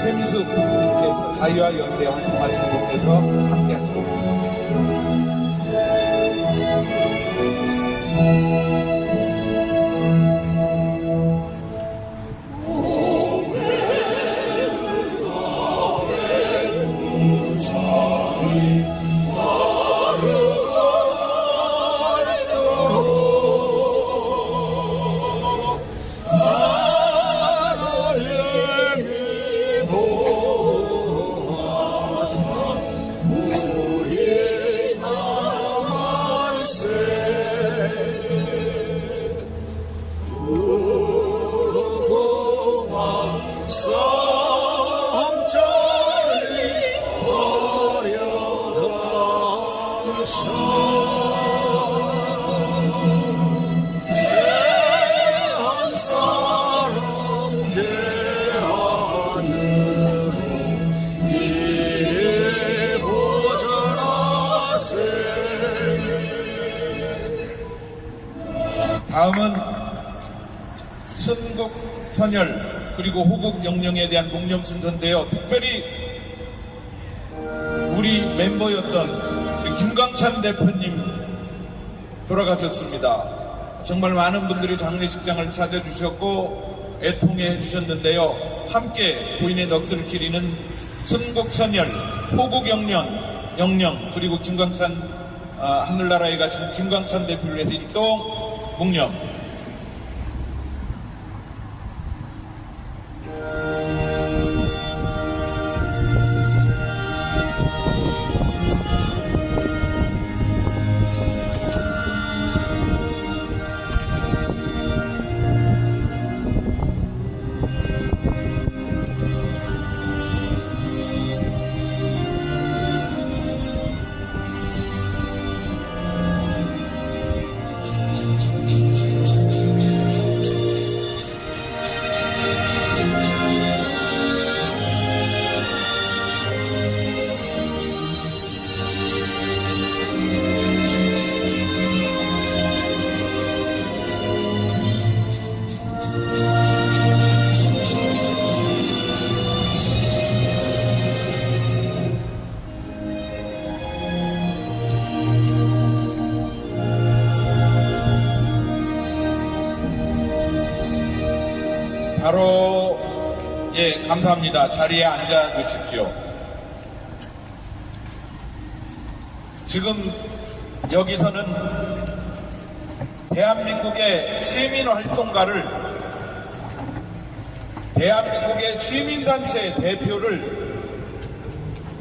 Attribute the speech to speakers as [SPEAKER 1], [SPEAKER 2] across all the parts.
[SPEAKER 1] 최민수 님께서 자유와 연대 활동하시는 분께서 함께 하시고 있습니다. 다음은 순국 선열 그리고 호국 영령에 대한 공념 순서인데요. 특별히 우리 멤버였던 김광찬 대표님 돌아가셨습니다. 정말 많은 분들이 장례식장을 찾아주셨고 애통해 주셨는데요. 함께 고인의 넋을 기리는 순국 선열, 호국 영령 그리고 김광찬 하늘나라에 가신 김광찬 대표를 위해서 일동 공념. 바로 감사합니다. 자리에 앉아 주십시오. 지금 여기서는 대한민국의 시민활동가를 대한민국의 시민단체 대표를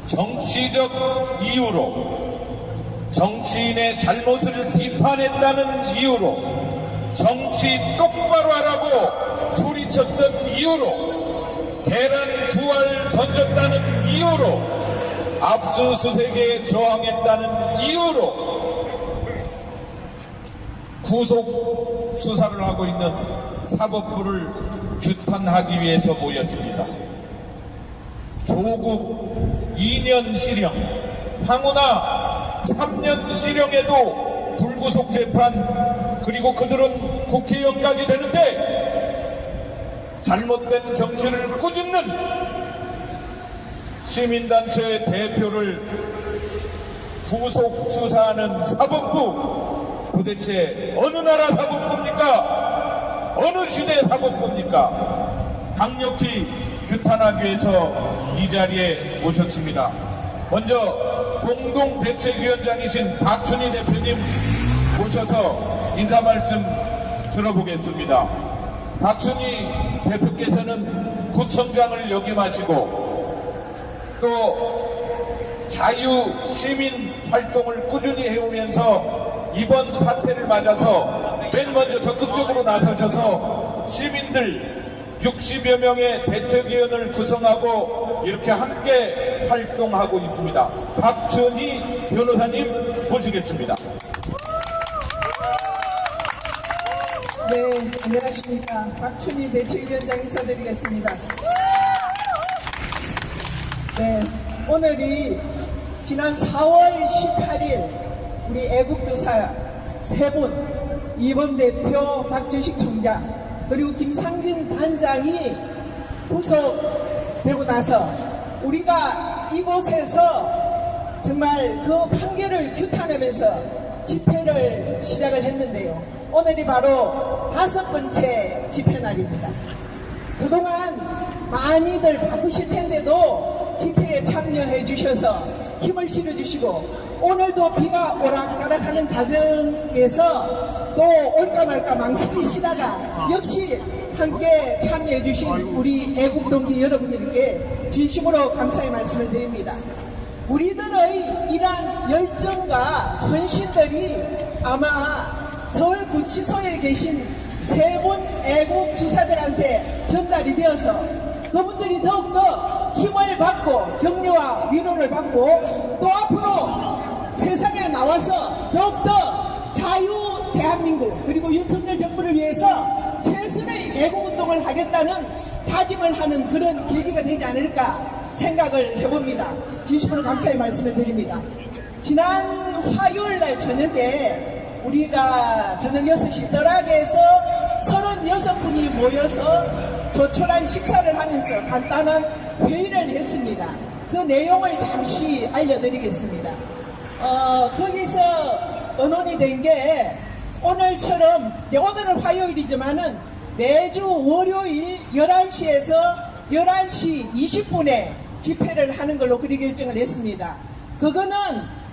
[SPEAKER 1] 정치적 이유로 정치인의 잘못을 비판했다는 이유로 정치 똑바로 하라고 소리쳤던 이유로 계란 2알 던졌다는 이유로 압수수색에 저항했다는 이유로 구속 수사를 하고 있는 사법부를 규탄하기 위해서 모였습니다. 조국 2년 실형, 황운하 3년 실형에도 불구속 재판, 그리고 그들은 국회의원까지 되는데 잘못된 정치를 꾸짖는 시민단체 대표를 구속 수사하는 사법부, 도대체 어느 나라 사법부입니까? 어느 시대 사법부입니까? 강력히 규탄하기 위해서 이 자리에 모셨습니다. 먼저 공동대책위원장이신 박춘희 대표님 모셔서 인사 말씀 들어보겠습니다. 박춘희 대표께서는 구청장을 역임하시고 또 자유 시민 활동을 꾸준히 해오면서 이번 사태를 맞아서 맨 먼저 적극적으로 나서셔서 시민들 60여 명의 대책위원을 구성하고 이렇게 함께 활동하고 있습니다. 박춘희 변호사님 모시겠습니다.
[SPEAKER 2] 네, 안녕하십니까. 박춘희 대책위원장 인사드리겠습니다. 네, 오늘이 지난 4월 18일 우리 애국도사 세 분, 이범 대표, 박주식 총장, 그리고 김상진 단장이 후속 되고 나서 우리가 이곳에서 정말 그 판결을 규탄하면서 집회를 시작을 했는데요. 오늘이 바로 5번째 집회 날입니다. 그동안 많이들 바쁘실 텐데도 집회에 참여해 주셔서 힘을 실어주시고 오늘도 비가 오락가락하는 가정에서 또 올까 말까 망설이시다가 역시 함께 참여해 주신 우리 애국 동지 여러분들께 진심으로 감사의 말씀을 드립니다. 우리들의 이러한 열정과 헌신들이 아마 서울구치소에 계신 3분 애국주사들한테 전달이 되어서 그분들이 더욱더 힘을 받고 격려와 위로를 받고 또 앞으로 세상에 나와서 더욱더 자유 대한민국 그리고 윤석열 정부를 위해서 최선의 애국운동을 하겠다는 다짐을 하는 그런 계기가 되지 않을까 생각을 해봅니다. 진심으로 감사의 말씀을 드립니다. 지난 화요일날 저녁에 우리가 저녁 6시 더락에서 36분이 모여서 조촐한 식사를 하면서 간단한 회의를 했습니다. 그 내용을 잠시 알려드리겠습니다. 거기서 언론이 된 게 오늘처럼 오늘은 화요일이지만은 매주 월요일 11시에서 11시 20분에 집회를 하는 걸로 그리 결정을 했습니다. 그거는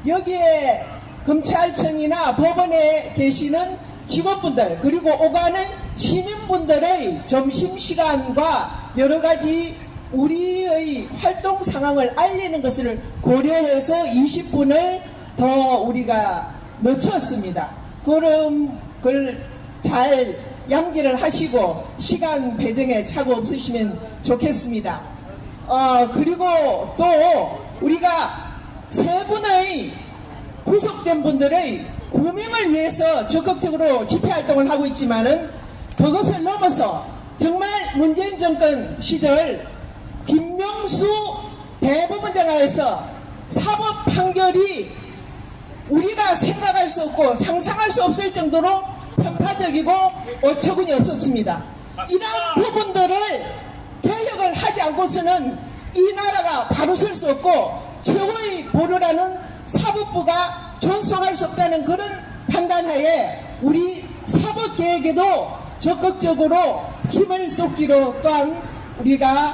[SPEAKER 2] 여기에 검찰청이나 법원에 계시는 직원분들 그리고 오가는 시민분들의 점심시간과 여러가지 우리의 활동 상황을 알리는 것을 고려해서 20분을 더 우리가 늦췄습니다. 그럼 그걸 잘 양지를 하시고 시간 배정에 착오 없으시면 좋겠습니다. 그리고 또 우리가 3분의 구속된 분들의 구명을 위해서 적극적으로 집회활동을 하고 있지만은 그것을 넘어서 정말 문재인 정권 시절 김명수 대법원장에서 사법 판결이 우리가 생각할 수 없고 상상할 수 없을 정도로 편파적이고 어처구니 없었습니다. 이러한 부분들을 개혁을 하지 않고서는 이 나라가 바로 설 수 없고 최후의 보루라는 사법부가 존속할 수 없다는 그런 판단하에 우리 사법개혁에도 적극적으로 힘을 쏟기로 또한 우리가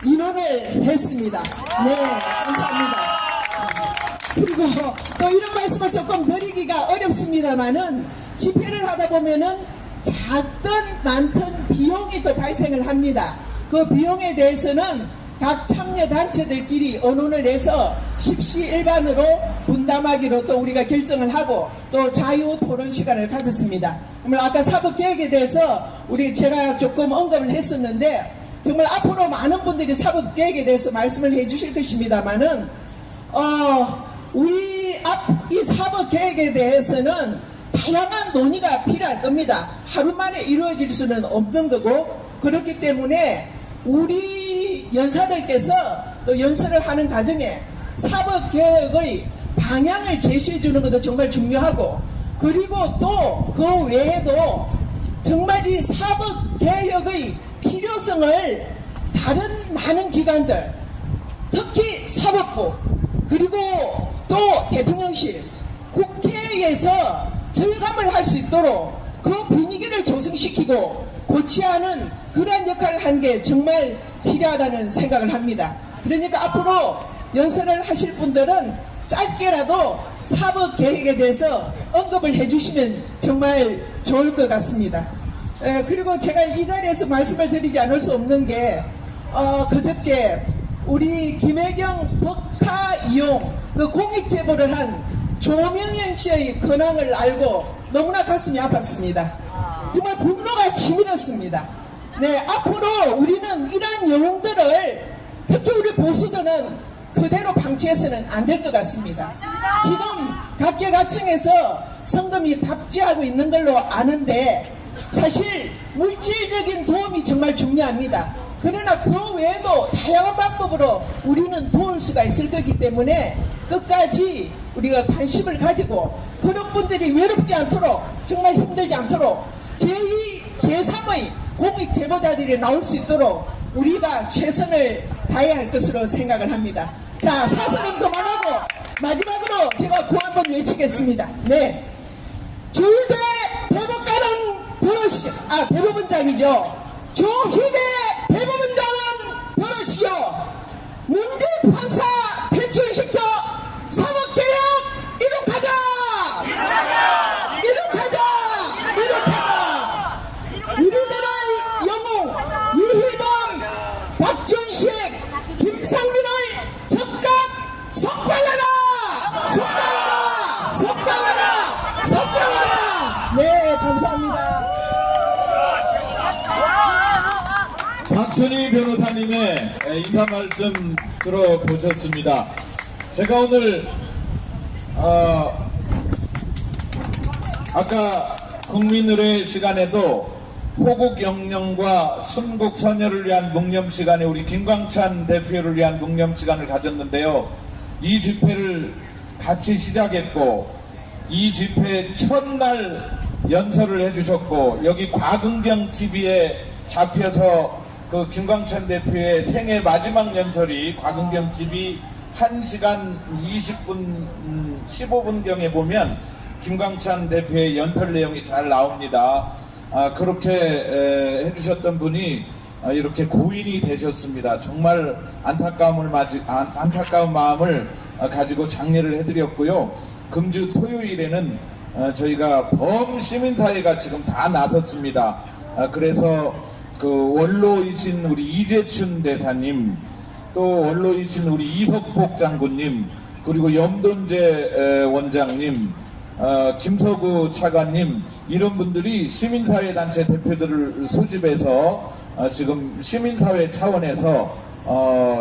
[SPEAKER 2] 인원을 했습니다. 네, 감사합니다. 그리고 또 이런 말씀을 조금 드리기가 어렵습니다만은 집회를 하다 보면은 작든 많든 비용이 또 발생을 합니다. 그 비용에 대해서는 각 참여단체들끼리 언론을 내서 십시일반으로 분담하기로 또 우리가 결정을 하고 또 자유 토론 시간을 가졌습니다. 정말 아까 사법개혁에 대해서 제가 조금 언급을 했었는데 정말 앞으로 많은 분들이 사법개혁에 대해서 말씀을 해 주실 것입니다만은 이 사법개혁에 대해서는 다양한 논의가 필요할 겁니다. 하루 만에 이루어질 수는 없는 거고 그렇기 때문에 우리 연사들께서 또 연설을 하는 과정에 사법개혁의 방향을 제시해 주는 것도 정말 중요하고 그리고 또 그 외에도 정말 이 사법개혁의 필요성을 다른 많은 기관들 특히 사법부 그리고 또 대통령실 국회에서 절감을 할 수 있도록 그 분위기를 조성시키고 고치하는 그러한 역할을 한 게 정말 필요하다는 생각을 합니다. 그러니까 앞으로 연설을 하실 분들은 짧게라도 사법개혁에 대해서 언급을 해주시면 정말 좋을 것 같습니다. 그리고 제가 이 자리에서 말씀을 드리지 않을 수 없는 게 그저께 우리 김혜경 법카 이용 그 공익제보를 한 조명현 씨의 근황을 알고 너무나 가슴이 아팠습니다. 정말 분노가 치밀었습니다. 네, 앞으로 우리는 이러한 영웅들을 특히 우리 보수들은 그대로 방치해서는 안 될 것 같습니다. 지금 각계각층에서 성금이 답지하고 있는 걸로 아는데 사실 물질적인 도움이 정말 중요합니다. 그러나 그 외에도 다양한 방법으로 우리는 도울 수가 있을 거기 때문에 끝까지 우리가 관심을 가지고 그런 분들이 외롭지 않도록 정말 힘들지 않도록 제2, 제3의 공익 제보자들이 나올 수 있도록 우리가 최선을 다해야 할 것으로 생각을 합니다. 자, 사설은 그만하고 마지막으로 제가 구 한번 외치겠습니다. 네, 조희대 대법원장이죠. 조희대 대법원장은 버릇이요, 문재 판사 퇴출시켜 사법개혁 이룩하자! 우리나라의 영웅 유희범, 박준식, 김상민을 적각 석방하라! 네, 감사합니다.
[SPEAKER 1] 박준희 변호사님의 인사 말씀 들어보셨습니다. 제가 오늘 아까 국민의례 시간에도 호국 영령과 순국 선열을 위한 묵념 시간에 우리 김광찬 대표를 위한 묵념 시간을 가졌는데요. 이 집회를 같이 시작했고 이 집회 첫날 연설을 해주셨고 여기 과금경 TV에 잡혀서 그 김광찬 대표의 생애 마지막 연설이 과금경 TV 1시간 20분 15분경에 보면 김광찬 대표의 연설 내용이 잘 나옵니다. 그렇게 해주셨던 분이 이렇게 고인이 되셨습니다. 정말 안타까운 마음을 가지고 장례를 해드렸고요. 금주 토요일에는 저희가 범시민사회가 지금 다 나섰습니다. 그래서 그 원로이신 우리 이재춘 대사님, 또 원로이신 우리 이석복 장군님, 그리고 염돈재 원장님, 김서구 차관님, 이런 분들이 시민사회 단체 대표들을 소집해서 지금 시민사회 차원에서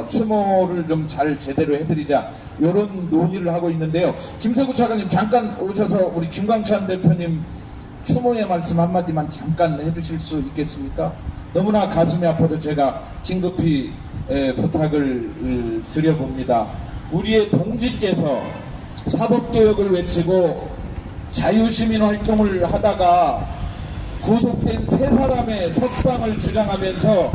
[SPEAKER 1] 추모를 좀 잘 제대로 해드리자, 이런 논의를 하고 있는데요. 김서구 차관님 잠깐 오셔서 우리 김광찬 대표님 추모의 말씀 한마디만 잠깐 해주실 수 있겠습니까? 너무나 가슴이 아파도 제가 긴급히 부탁을 드려봅니다. 우리의 동지께서 사법개혁을 외치고 자유시민 활동을 하다가 구속된 세 사람의 석방을 주장하면서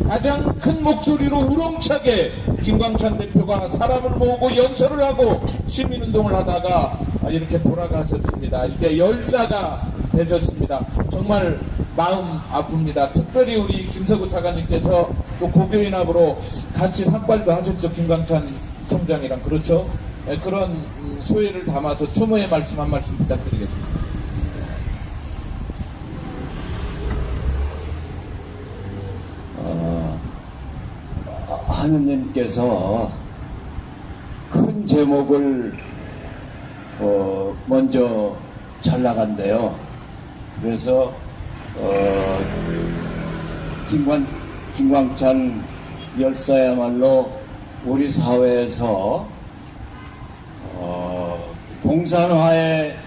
[SPEAKER 1] 가장 큰 목소리로 우렁차게 김광찬 대표가 사람을 모으고 연설을 하고 시민운동을 하다가 이렇게 돌아가셨습니다. 이제 열사가 되셨습니다. 정말 마음 아픕니다. 특별히 우리 김서구 차관님께서 또 고교인 앞으로 같이 삭발도 하셨죠. 김광찬 총장이랑. 그렇죠? 그런 소회를 담아서 추모의 말씀 한 말씀 부탁드리겠습니다.
[SPEAKER 3] 하느님께서 큰 제목을 먼저 잘 나간대요. 그래서 김광찬 열사야말로 우리 사회에서 공산화의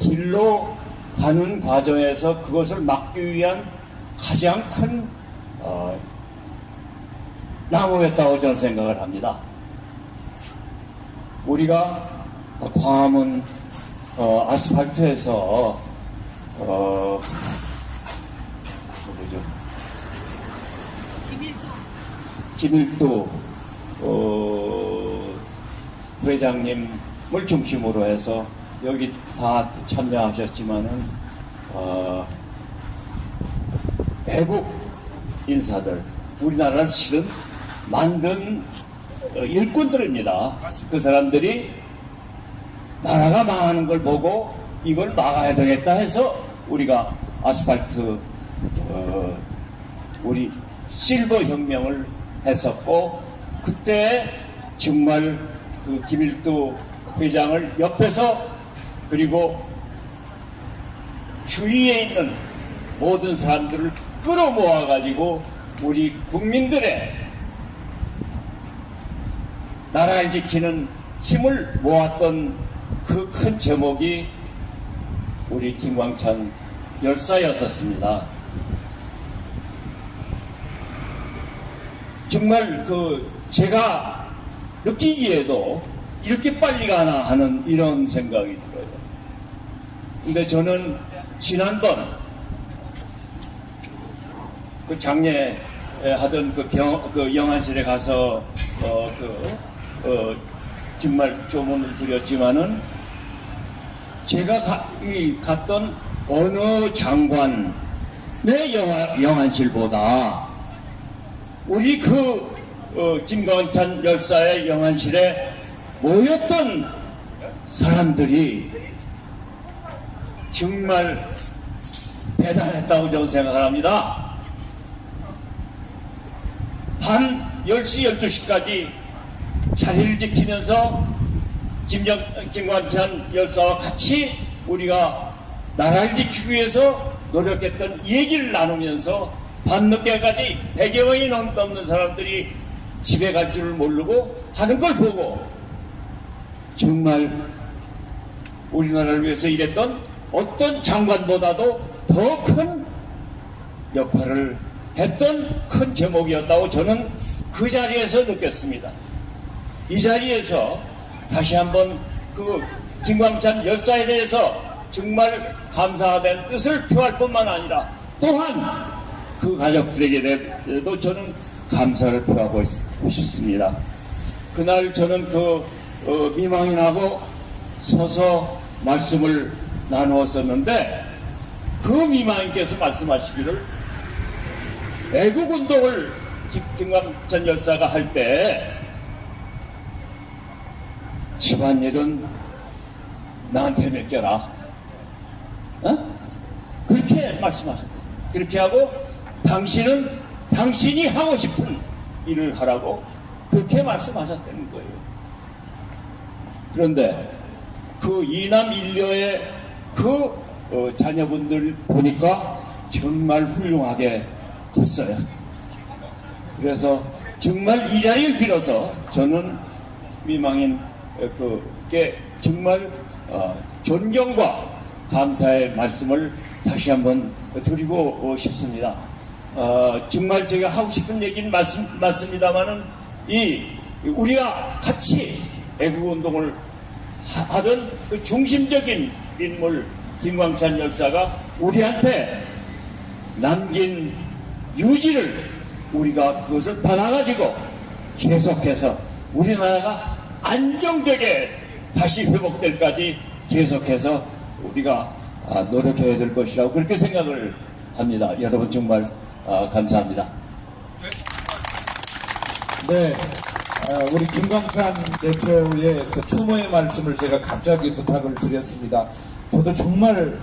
[SPEAKER 3] 길로 가는 과정에서 그것을 막기 위한 가장 큰 나무였다고 저는 생각을 합니다. 우리가 광화문 아스팔트에서 김일두 회장님을 중심으로 해서 여기 다 참여하셨지만은 외국 인사들, 우리나라를 실은 만든 일꾼들입니다. 그 사람들이 나라가 망하는 걸 보고 이걸 막아야 되겠다 해서 우리가 아스팔트 우리 실버 혁명을 했었고, 그때 정말 그 김일두 회장을 옆에서 그리고 주위에 있는 모든 사람들을 끌어모아 가지고 우리 국민들의 나라를 지키는 힘을 모았던 그 큰 제목이 우리 김광찬 열사였었습니다. 정말 제가 느끼기에도 이렇게 빨리 가나 하는 이런 생각이 들어요. 근데 저는 지난번 그 장례 하던 그 영안실에 가서 정말 조문을 드렸지만은 제가 갔던 어느 장관의 영안실보다 우리 김광찬 열사의 영안실에 모였던 사람들이 정말 대단했다고 저는 생각합니다. 밤 10시, 12시까지 자리를 지키면서 김광찬 열사와 같이 우리가 나라를 지키기 위해서 노력했던 얘기를 나누면서 밤늦게까지 100여 명이 넘는 사람들이 집에 갈 줄을 모르고 하는 걸 보고 정말 우리나라를 위해서 일했던 어떤 장관보다도 더 큰 역할을 했던 큰 제목이었다고 저는 그 자리에서 느꼈습니다. 이 자리에서 다시 한번 그 김광찬 열사에 대해서 정말 감사하다는 뜻을 표할 뿐만 아니라 또한 그 가족들에게도 저는 감사를 표하고 싶습니다. 그날 저는 미망인하고 서서 말씀을 나누었었는데 그 미망인께서 말씀하시기를 애국운동을 김광찬 열사가 할 때 집안일은 나한테 맡겨라. 그렇게 말씀하셨어요. 그렇게 하고 당신은 당신이 하고 싶은 일을 하라고 그렇게 말씀하셨다는 거예요. 그런데 그 이남 일녀의 자녀분들 보니까 정말 훌륭하게 컸어요. 그래서 정말 이 자리를 빌어서 저는 미망인 그게 정말 존경과 감사의 말씀을 다시 한번 드리고 싶습니다. 정말 제가 하고 싶은 얘기는 맞습니다만은 우리가 같이 애국운동을 하던 그 중심적인 인물 김광찬 열사가 우리한테 남긴 유지를 우리가 그것을 받아가지고 계속해서 우리나라가 안정되게 다시 회복될 까지 계속해서 우리가 노력해야 될 것이라고 그렇게 생각을 합니다. 여러분 정말 감사합니다.
[SPEAKER 1] 네, 우리 김광찬 대표의 그 추모의 말씀을 제가 갑자기 부탁을 드렸습니다. 저도 정말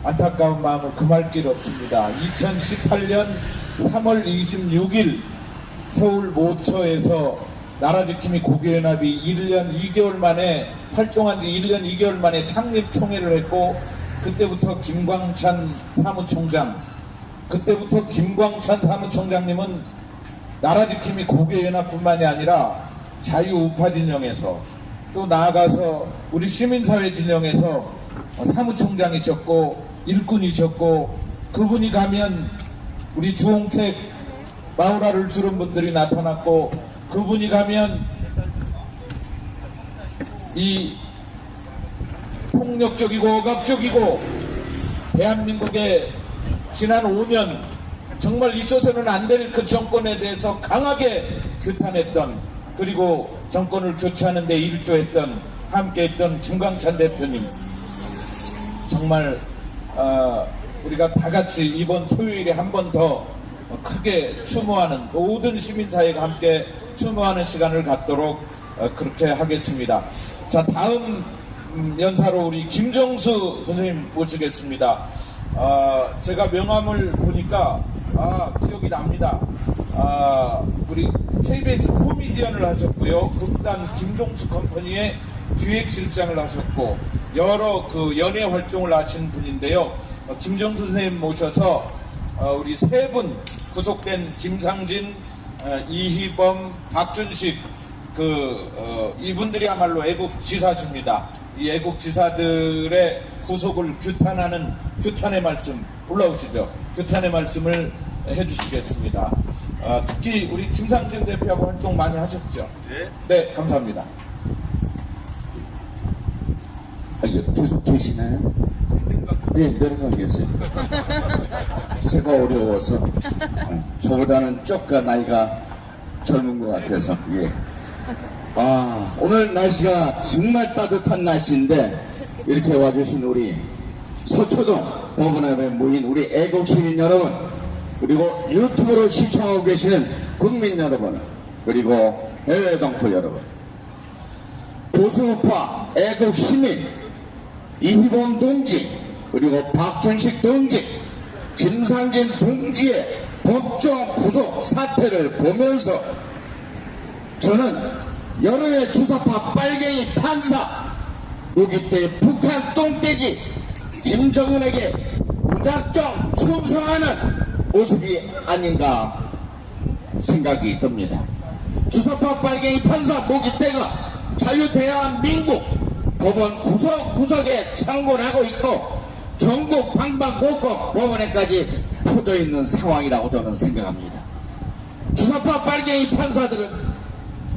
[SPEAKER 1] 안타까운 마음을 금할 길 없습니다. 2018년 3월 26일 서울 모처에서 나라지킴이 고교연합이 1년 2개월 만에 활동한 지 1년 2개월 만에 창립총회를 했고 그때부터 김광찬 사무총장님은 나라지킴이 고교연합뿐만이 아니라 자유우파 진영에서 또 나아가서 우리 시민사회 진영에서 사무총장이셨고 일꾼이셨고 그분이 가면 우리 주홍색 마우라를 두른 분들이 나타났고 그분이 가면 이 폭력적이고 억압적이고 대한민국의 지난 5년 정말 있어서는 안 될 그 정권에 대해서 강하게 규탄했던 그리고 정권을 교체하는 데 일조했던 함께했던 김광찬 대표님 정말 우리가 다 같이 이번 토요일에 한 번 더 크게 추모하는 모든 시민사회가 함께 추모하는 시간을 갖도록 그렇게 하겠습니다. 자, 다음 연사로 우리 김정수 선생님 모시겠습니다. 제가 명함을 보니까 기억이 납니다. 우리 KBS 코미디언을 하셨고요. 극단 김종수 컴퍼니의 기획실장을 하셨고 여러 그 연예 활동을 하신 분인데요. 김정수 선생님 모셔서 우리 세 분 구속된 김상진, 이희범, 박준식 이분들이야말로 애국지사십니다. 이 애국지사들의 구속을 규탄하는 규탄의 말씀 올라오시죠. 규탄의 말씀을 해주시겠습니다. 특히 우리 김상진 대표하고 활동 많이 하셨죠? 네, 감사합니다.
[SPEAKER 4] 계속 계시나요? 네, 내려가겠어요. 새가 어려워서 저보다는 조금 나이가 젊은 것 같아서 예. 아 오늘 날씨가 정말 따뜻한 날씨인데 이렇게 와주신 우리 서초동 법원 앞에 모인 우리 애국 시민 여러분 그리고 유튜브로 시청하고 계시는 국민 여러분 그리고 해외 동포 여러분 보수우파 애국 시민 이희범 동지 그리고 박준식 동지 김상진 동지의 법정 구속 사태를 보면서 저는 여론의 주사파 빨갱이 판사 무기태 북한 똥돼지 김정은에게 무작정 충성하는 모습이 아닌가 생각이 듭니다. 주사파 빨갱이 판사 무기태가 자유대한민국 법원 구석구석에 창궐하고 있고 전국 방방곡곡 법원에까지 퍼져 있는 상황이라고 저는 생각합니다. 주사파 빨갱이 판사들은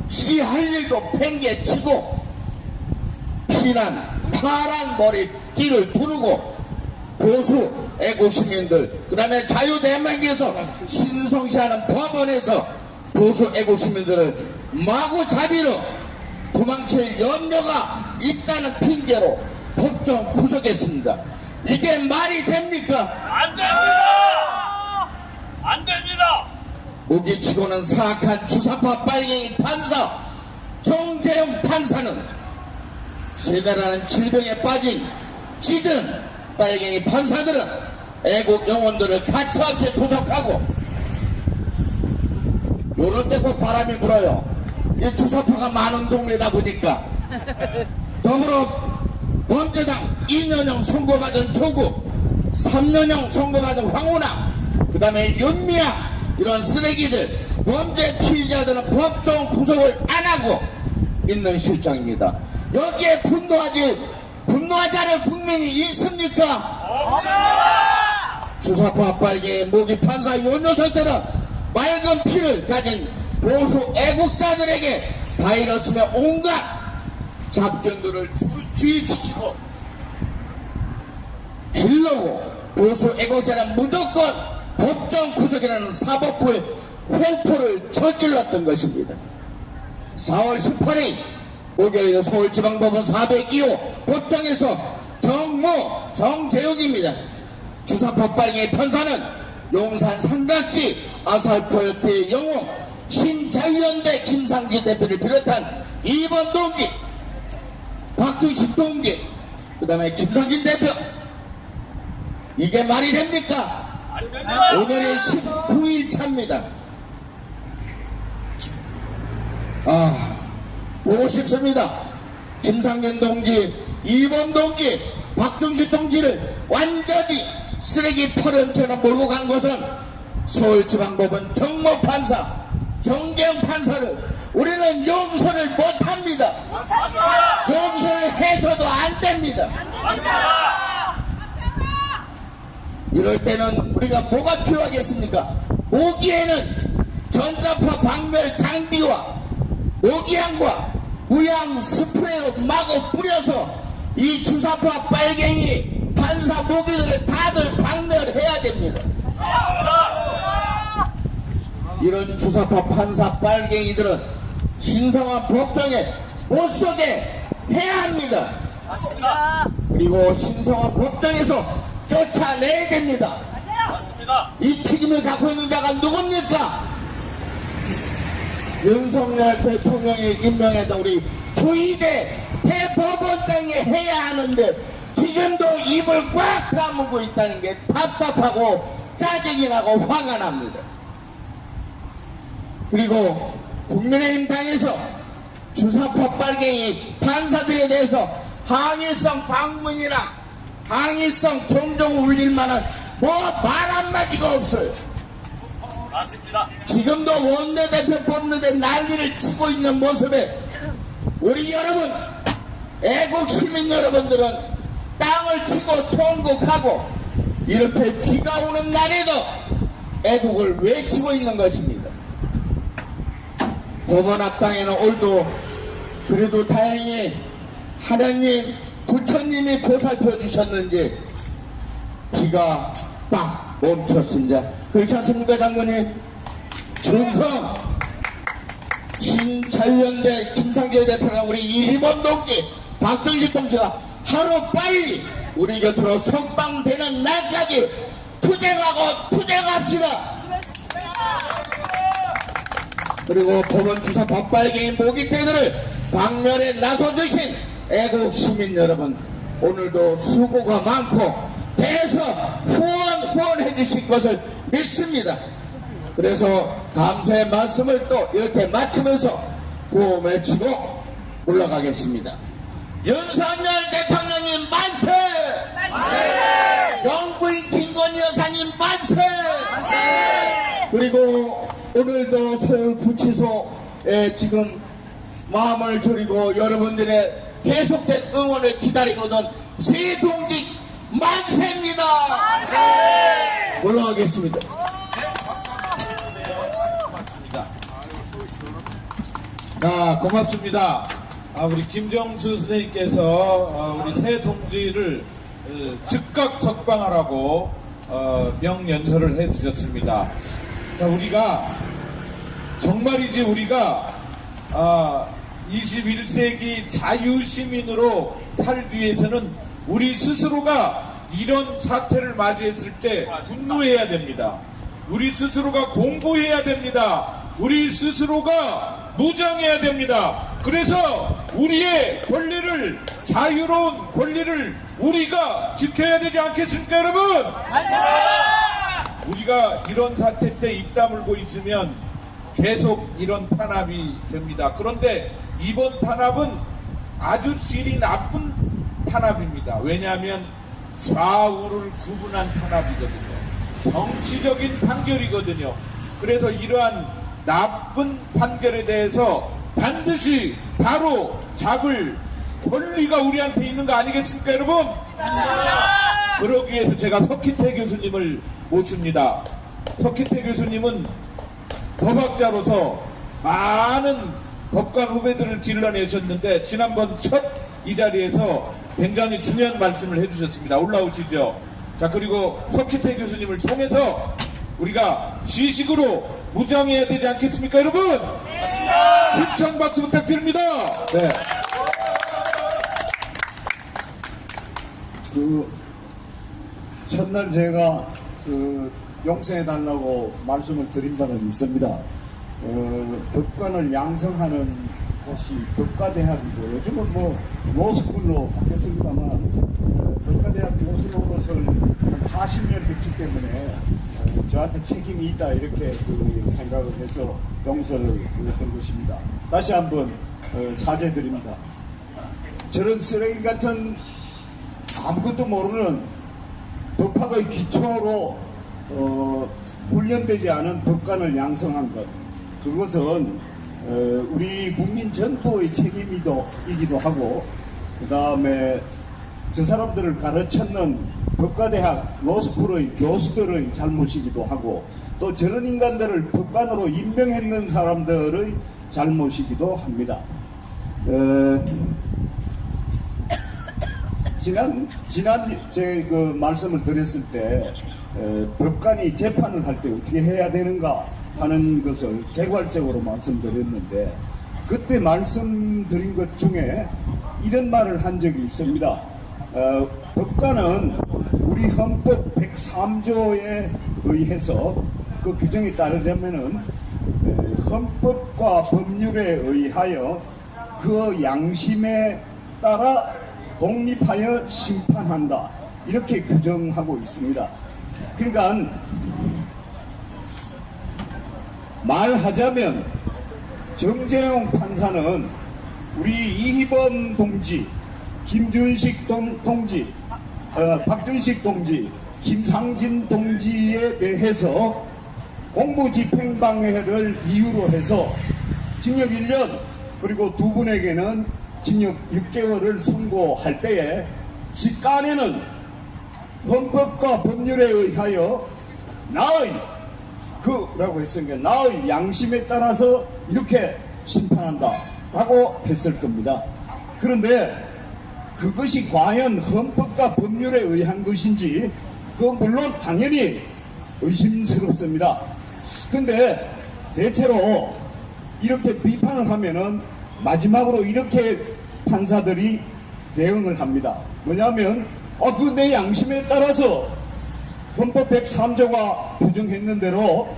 [SPEAKER 4] 시 할 일도 팽개치고 피난 파란 머리띠를 두르고 보수 애국 시민들 그 다음에 자유대한민국에서 신성시하는 법원에서 보수 애국 시민들을 마구잡이로 도망칠 염려가 있다는 핑계로 법정 구속했습니다. 이게 말이 됩니까?
[SPEAKER 5] 안 됩니다! 안 됩니다!
[SPEAKER 4] 무기치고는 사악한 주사파 빨갱이 판사 정재영 판사는 세대라는 질병에 빠진 찌든 빨갱이 판사들은 애국 영혼들을 가차없이 구속하고 요럴 때 꼭 바람이 불어요. 이 주사파가 많은 동네다 보니까 더불어 범죄당 2년형 선고받은 조국 3년형 선고받은 황운하 그 다음에 윤미향 이런 쓰레기들 범죄 피의자들은 법정 구속을 안 하고 있는 실정입니다. 여기에 분노하지 않을 국민이 있습니까?
[SPEAKER 5] 없습니다!
[SPEAKER 4] 주사파 빨갱이 모기 판사 요 녀석들은 맑은 피를 가진 보수 애국자들에게 바이러스며 온갖 잡견들을 주입시키고 길러고 보수 애국자는 무조건 법정 구속이라는 사법부의 횡포를 저질렀던 것입니다. 4월 18일 목요일 서울지방법원 402호 법정에서 정재욱입니다. 주사파 빨갱이 판사는 용산 삼각지 아살포요트의 영웅 신자유연대 김상진 대표를 비롯한 2번 동지 박준식 동지 그 다음에 김상진 대표 이게 말이 됩니까?
[SPEAKER 5] 안 됩니다!
[SPEAKER 4] 오늘이 19일 차입니다. 보고 싶습니다. 김상진 동지, 이범 동지, 박준식 동지를 완전히 쓰레기 퍼런처럼 몰고 간 것은 서울지방법원 정모판사, 정재영 판사를 우리는 용서를 못합니다. 용서를 해서도 안 됩니다. 이럴 때는 우리가 뭐가 필요하겠습니까? 모기에는 전자파 박멸 장비와 모기향과 무향 스프레이로 마구 뿌려서 이 주사파 빨갱이 판사 모기들을 다들 박멸해야 됩니다. 이런 주사파 판사 빨갱이들은 신성한 법정에 못 서게 해야 합니다.
[SPEAKER 5] 맞습니다!
[SPEAKER 4] 그리고 신성한 법정에서 쫓아내야 됩니다.
[SPEAKER 5] 맞습니다!
[SPEAKER 4] 이 책임을 갖고 있는 자가 누굽니까? 윤석열 대통령이 임명했던 우리 조희대 대법원장이 해야 하는데 지금도 입을 꽉 다물고 있다는 게 답답하고 짜증이 나고 화가 납니다. 그리고 국민의힘 당에서 주사파 빨갱이 판사들에 대해서 항의성 방문이나 항의성 종종 울릴 만한 뭐 말 한마디가 없어요.
[SPEAKER 5] 맞습니다!
[SPEAKER 4] 지금도 원내대표 뽑는데 난리를 치고 있는 모습에 우리 여러분 애국 시민 여러분들은 땅을 치고 통곡하고 이렇게 비가 오는 날에도 애국을 외치고 있는 것입니다. 법원 앞당에는 오늘도 그래도 다행히 하나님 부처님이 보살펴 주셨는지 비가 빡 멈췄습니다. 그렇지 않습니까, 장관님? 충성 신천연대 김상길 대표랑 우리 이희범 동지, 박정식 동지가 하루빨리 우리 곁으로 석방되는 날까지 투쟁하고 투쟁합시다. 그리고 법원투사 법발개인 모기떼들을 방면에 나서주신 애국 시민 여러분, 오늘도 수고가 많고 대서 후원해 주실 것을 믿습니다. 그래서 감사의 말씀을 또 이렇게 마치면서 구호 외치고 올라가겠습니다. 윤석열 대통령님 만세! 만세! 영부인 김건희 여사님 만세! 만세! 그리고 오늘도 서울 구치소에 지금 마음을 졸이고 여러분들의 계속된 응원을 기다리고 있는 새 동지 만세입니다. 만세! 올라가겠습니다.
[SPEAKER 1] 자, 고맙습니다. 우리 김정수 선생님께서 우리 새 동지를 즉각 석방하라고 명연설을 해주셨습니다. 자, 우리가 정말이지 우리가 21세기 자유시민으로 살기 위해서는 우리 스스로가 이런 사태를 맞이했을 때 분노해야 됩니다. 우리 스스로가 공부해야 됩니다. 우리 스스로가 무장해야 됩니다. 그래서 우리의 권리를, 자유로운 권리를 우리가 지켜야 되지 않겠습니까, 여러분? 우리가 이런 사태 때 입 다물고 있으면 계속 이런 탄압이 됩니다. 그런데 이번 탄압은 아주 질이 나쁜 탄압입니다. 왜냐하면 좌우를 구분한 탄압이거든요. 정치적인 판결이거든요. 그래서 이러한 나쁜 판결에 대해서 반드시 바로 잡을 권리가 우리한테 있는 거 아니겠습니까, 여러분? 그러기 위해서 제가 석희태 교수님을 모십니다. 석희태 교수님은 법학자로서 많은 법관 후배들을 길러내셨는데 지난번 첫 이 자리에서 굉장히 중요한 말씀을 해주셨습니다. 올라오시죠. 자, 그리고 석희태 교수님을 통해서 우리가 지식으로 무장해야 되지 않겠습니까, 여러분? 힘찬 박수 부탁드립니다.
[SPEAKER 4] 네.
[SPEAKER 6] 첫날 제가 용서해달라고 말씀을 드린 바는 있습니다. 법관을 양성하는 곳이 법과대학이고, 요즘은 뭐 로스쿨로 바뀌었습니다만, 법과대학 교수 노릇을 한 40년 했기 때문에 저한테 책임이 있다, 이렇게 생각을 해서 용서를 드렸던 것입니다. 다시 한번 사죄드립니다. 저런 쓰레기 같은 아무것도 모르는 법학의 기초로 훈련되지 않은 법관을 양성한 것, 그것은 우리 국민 전부의 책임이기도 하고, 그 다음에 저 사람들을 가르쳤는 법과대학 로스쿨의 교수들의 잘못이기도 하고, 또 저런 인간들을 법관으로 임명했는 사람들의 잘못이기도 합니다. 지난 제 말씀을 드렸을 때 법관이 재판을 할 때 어떻게 해야 되는가 하는 것을 개괄적으로 말씀드렸는데, 그때 말씀드린 것 중에 이런 말을 한 적이 있습니다. 법관은 우리 헌법 103조에 의해서 그 규정에 따르자면은 헌법과 법률에 의하여 그 양심에 따라 독립하여 심판한다, 이렇게 규정하고 있습니다. 그러니까 말하자면 정재용 판사는 우리 이희범 동지, 김준식 동지, 박준식 동지, 김상진 동지에 대해서 공무집행방해를 이유로 해서 징역 1년, 그리고 두 분에게는 징역 6개월을 선고할 때에 직간에는 헌법과 법률에 의하여 나의 라고 했으니까 나의 양심에 따라서 이렇게 심판한다 라고 했을 겁니다. 그런데 그것이 과연 헌법과 법률에 의한 것인지 그 물론 당연히 의심스럽습니다. 근데 대체로 이렇게 비판을 하면은 마지막으로 이렇게 판사들이 대응을 합니다. 뭐냐면 그 내 양심에 따라서 헌법 103조가 규정했는 대로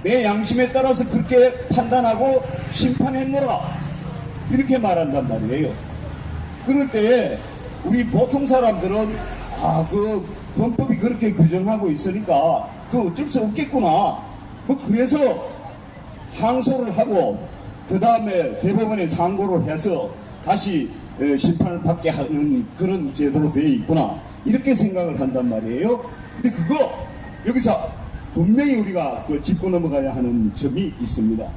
[SPEAKER 6] 내 양심에 따라서 그렇게 판단하고 심판했노라 이렇게 말한단 말이에요. 그럴 때에 우리 보통 사람들은 그 헌법이 그렇게 규정하고 있으니까 그 어쩔 수 없겠구나 뭐 그래서 항소를 하고 그 다음에 대법원에 상고를 해서 다시 심판을 받게 하는 그런 제도로 되어 있구나 이렇게 생각을 한단 말이에요. 근데 그거 여기서 분명히 우리가 짚고 넘어가야 하는 점이 있습니다.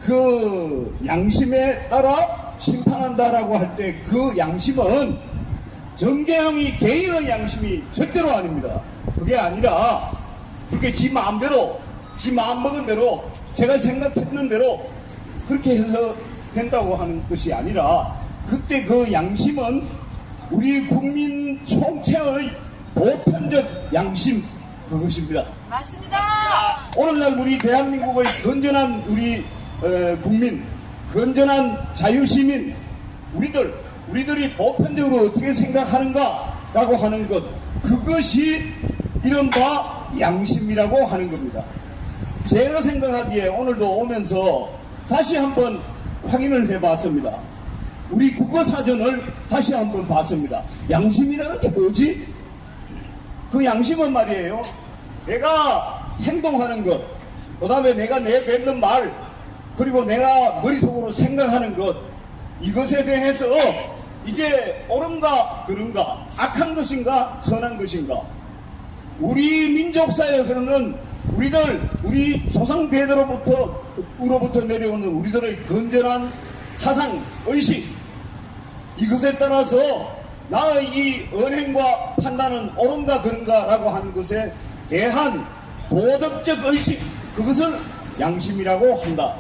[SPEAKER 6] 그 양심에 따라 심판한다라고 할 때 그 양심은 정계영이 개인의 양심이 절대로 아닙니다. 그게 아니라 그렇게 지 마음대로 지 마음먹은 대로 제가 생각했는 대로 그렇게 해서 된다고 하는 것이 아니라 그때 그 양심은 우리 국민 총체의 보편적 양심 그것입니다.
[SPEAKER 7] 맞습니다.
[SPEAKER 6] 오늘날 우리 대한민국의 건전한 우리 국민, 건전한 자유시민, 우리들이 보편적으로 어떻게 생각하는가라고 하는 것, 그것이 이른바 양심이라고 하는 겁니다. 제가 생각하기에 오늘도 오면서 다시 한번 확인을 해봤습니다. 우리 국어사전을 다시 한번 봤습니다. 양심이라는 게 뭐지? 그 양심은 말이에요. 내가 행동하는 것, 그 다음에 내가 내뱉는 말, 그리고 내가 머릿속으로 생각하는 것, 이것에 대해서 이게 옳은가 그른가, 악한 것인가 선한 것인가, 우리 민족사에 흐르는 우리 조상대대로부터 내려오는 우리들의 건전한 사상, 의식, 이것에 따라서 나의 이 언행과 판단은 옳은가 그른가라고 하는 것에 대한 도덕적 의식, 그것을 양심이라고 한다.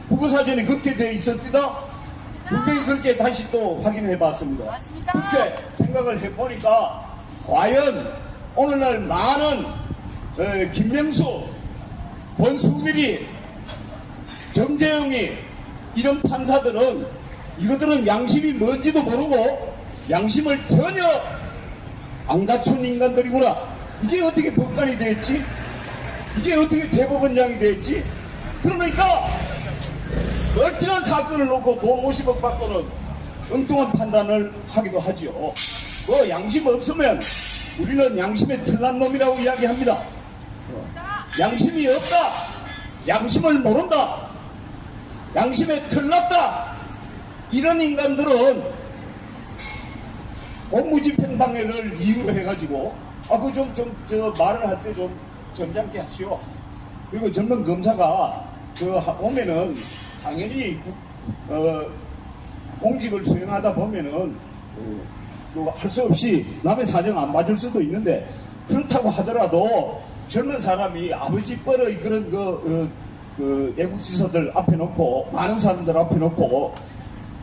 [SPEAKER 6] 국어사전에 그렇게 되어 있었습니다. 분명히 그렇게 다시 또 확인해 봤습니다.
[SPEAKER 7] 맞습니다.
[SPEAKER 6] 그렇게 생각을 해보니까 과연 오늘날 많은 김명수, 권순밀이, 정재영이 이런 판사들은 이것들은 양심이 뭔지도 모르고 양심을 전혀 안 갖춘 인간들이구나. 이게 어떻게 법관이 됐지? 이게 어떻게 대법원장이 됐지? 그러니까 멀쩡한 사건을 놓고 돈 50억 받고는 엉뚱한 판단을 하기도 하지요. 그 양심 없으면 우리는 양심에 틀난 놈이라고 이야기합니다. 양심이 없다, 양심을 모른다, 양심에 틀났다, 이런 인간들은 업무집행방해를 이유로 해가지고 말을 할 때 좀 점잖게 하시오. 그리고 젊은 검사가 오면은 당연히 공직을 수행하다 보면은 할 수 없이 남의 사정 안 맞을 수도 있는데, 그렇다고 하더라도 젊은 사람이 아버지 뻘의 그런 애국지사들 앞에 놓고, 많은 사람들 앞에 놓고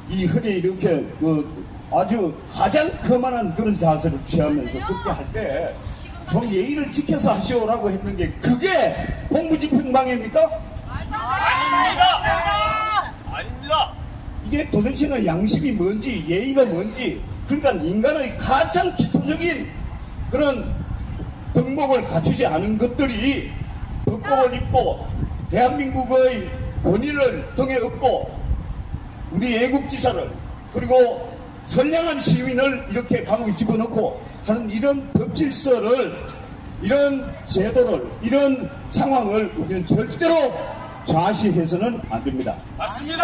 [SPEAKER 6] 이 허리에 이렇게 아주 가장 거만한 그런 자세를 취하면서 그렇게 할 때 좀 예의를 지켜서 하시오라고 했는 게 그게 공무집행방해입니까?
[SPEAKER 5] 아닙니다.
[SPEAKER 6] 이게 도대체가 양심이 뭔지 예의가 뭔지, 그러니까 인간의 가장 기초적인 그런 덕목을 갖추지 않은 것들이 법복을 입고 대한민국의 권위를 등에 업고 우리 애국지사를 그리고 선량한 시민을 이렇게 감옥에 집어넣고 하는 이런 법질서를, 이런 제도를, 이런 상황을 우리는 절대로 좌시해서는 안 됩니다.
[SPEAKER 5] 맞습니다.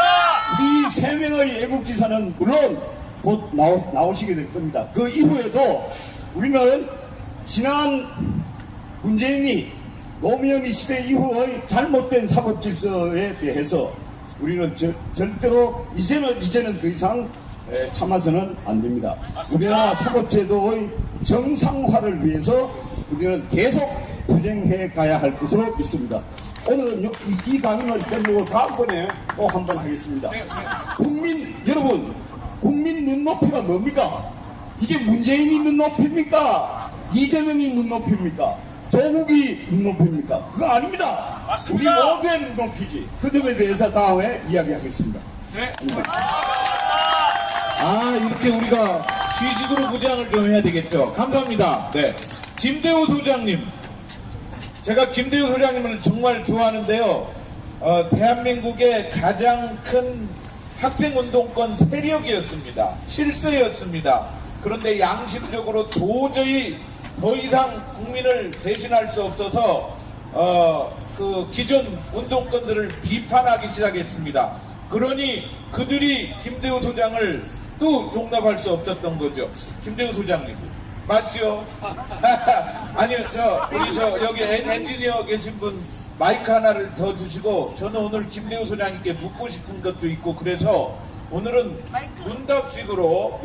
[SPEAKER 6] 우리 3명의 애국지사는 물론 곧 나오시게 될 겁니다. 그 이후에도 우리는 지난 문재인이 노무현 시대 이후의 잘못된 사법질서에 대해서 우리는 절대로 이제는 더 이상 참아서는 안 됩니다. 우리나라 사법제도의 정상화를 위해서 우리는 계속 투쟁해 가야 할 것으로 믿습니다. 오늘은 이 강의를 끝내고 다음번에 또 한 번 하겠습니다. 여러분, 국민 눈높이가 뭡니까? 이게 문재인이 눈높이입니까? 이재명이 눈높이입니까? 조국이 눈높이입니까? 그거 아닙니다.
[SPEAKER 5] 맞습니다.
[SPEAKER 6] 우리 모두의 눈높이지. 그 점에 대해서 다음에 이야기하겠습니다.
[SPEAKER 1] 네. 아, 이렇게 우리가 시식으로 구장을 좀 해야 되겠죠. 감사합니다. 네. 김대우 소장님. 제가 김대우 소장님을 정말 좋아하는데요. 대한민국의 가장 큰 학생운동권 세력이었습니다. 실세였습니다. 그런데 양심적으로 도저히 더 이상 국민을 대신할 수 없어서 그 기존 운동권들을 비판하기 시작했습니다. 그러니 그들이 김대우 소장을 또 용납할 수 없었던 거죠. 김대우 소장님 맞죠? 아니요, 우리 여기 엔지니어 계신 분 마이크 하나를 더 주시고, 저는 오늘 김대우 소장님께 묻고 싶은 것도 있고, 그래서 오늘은 문답식으로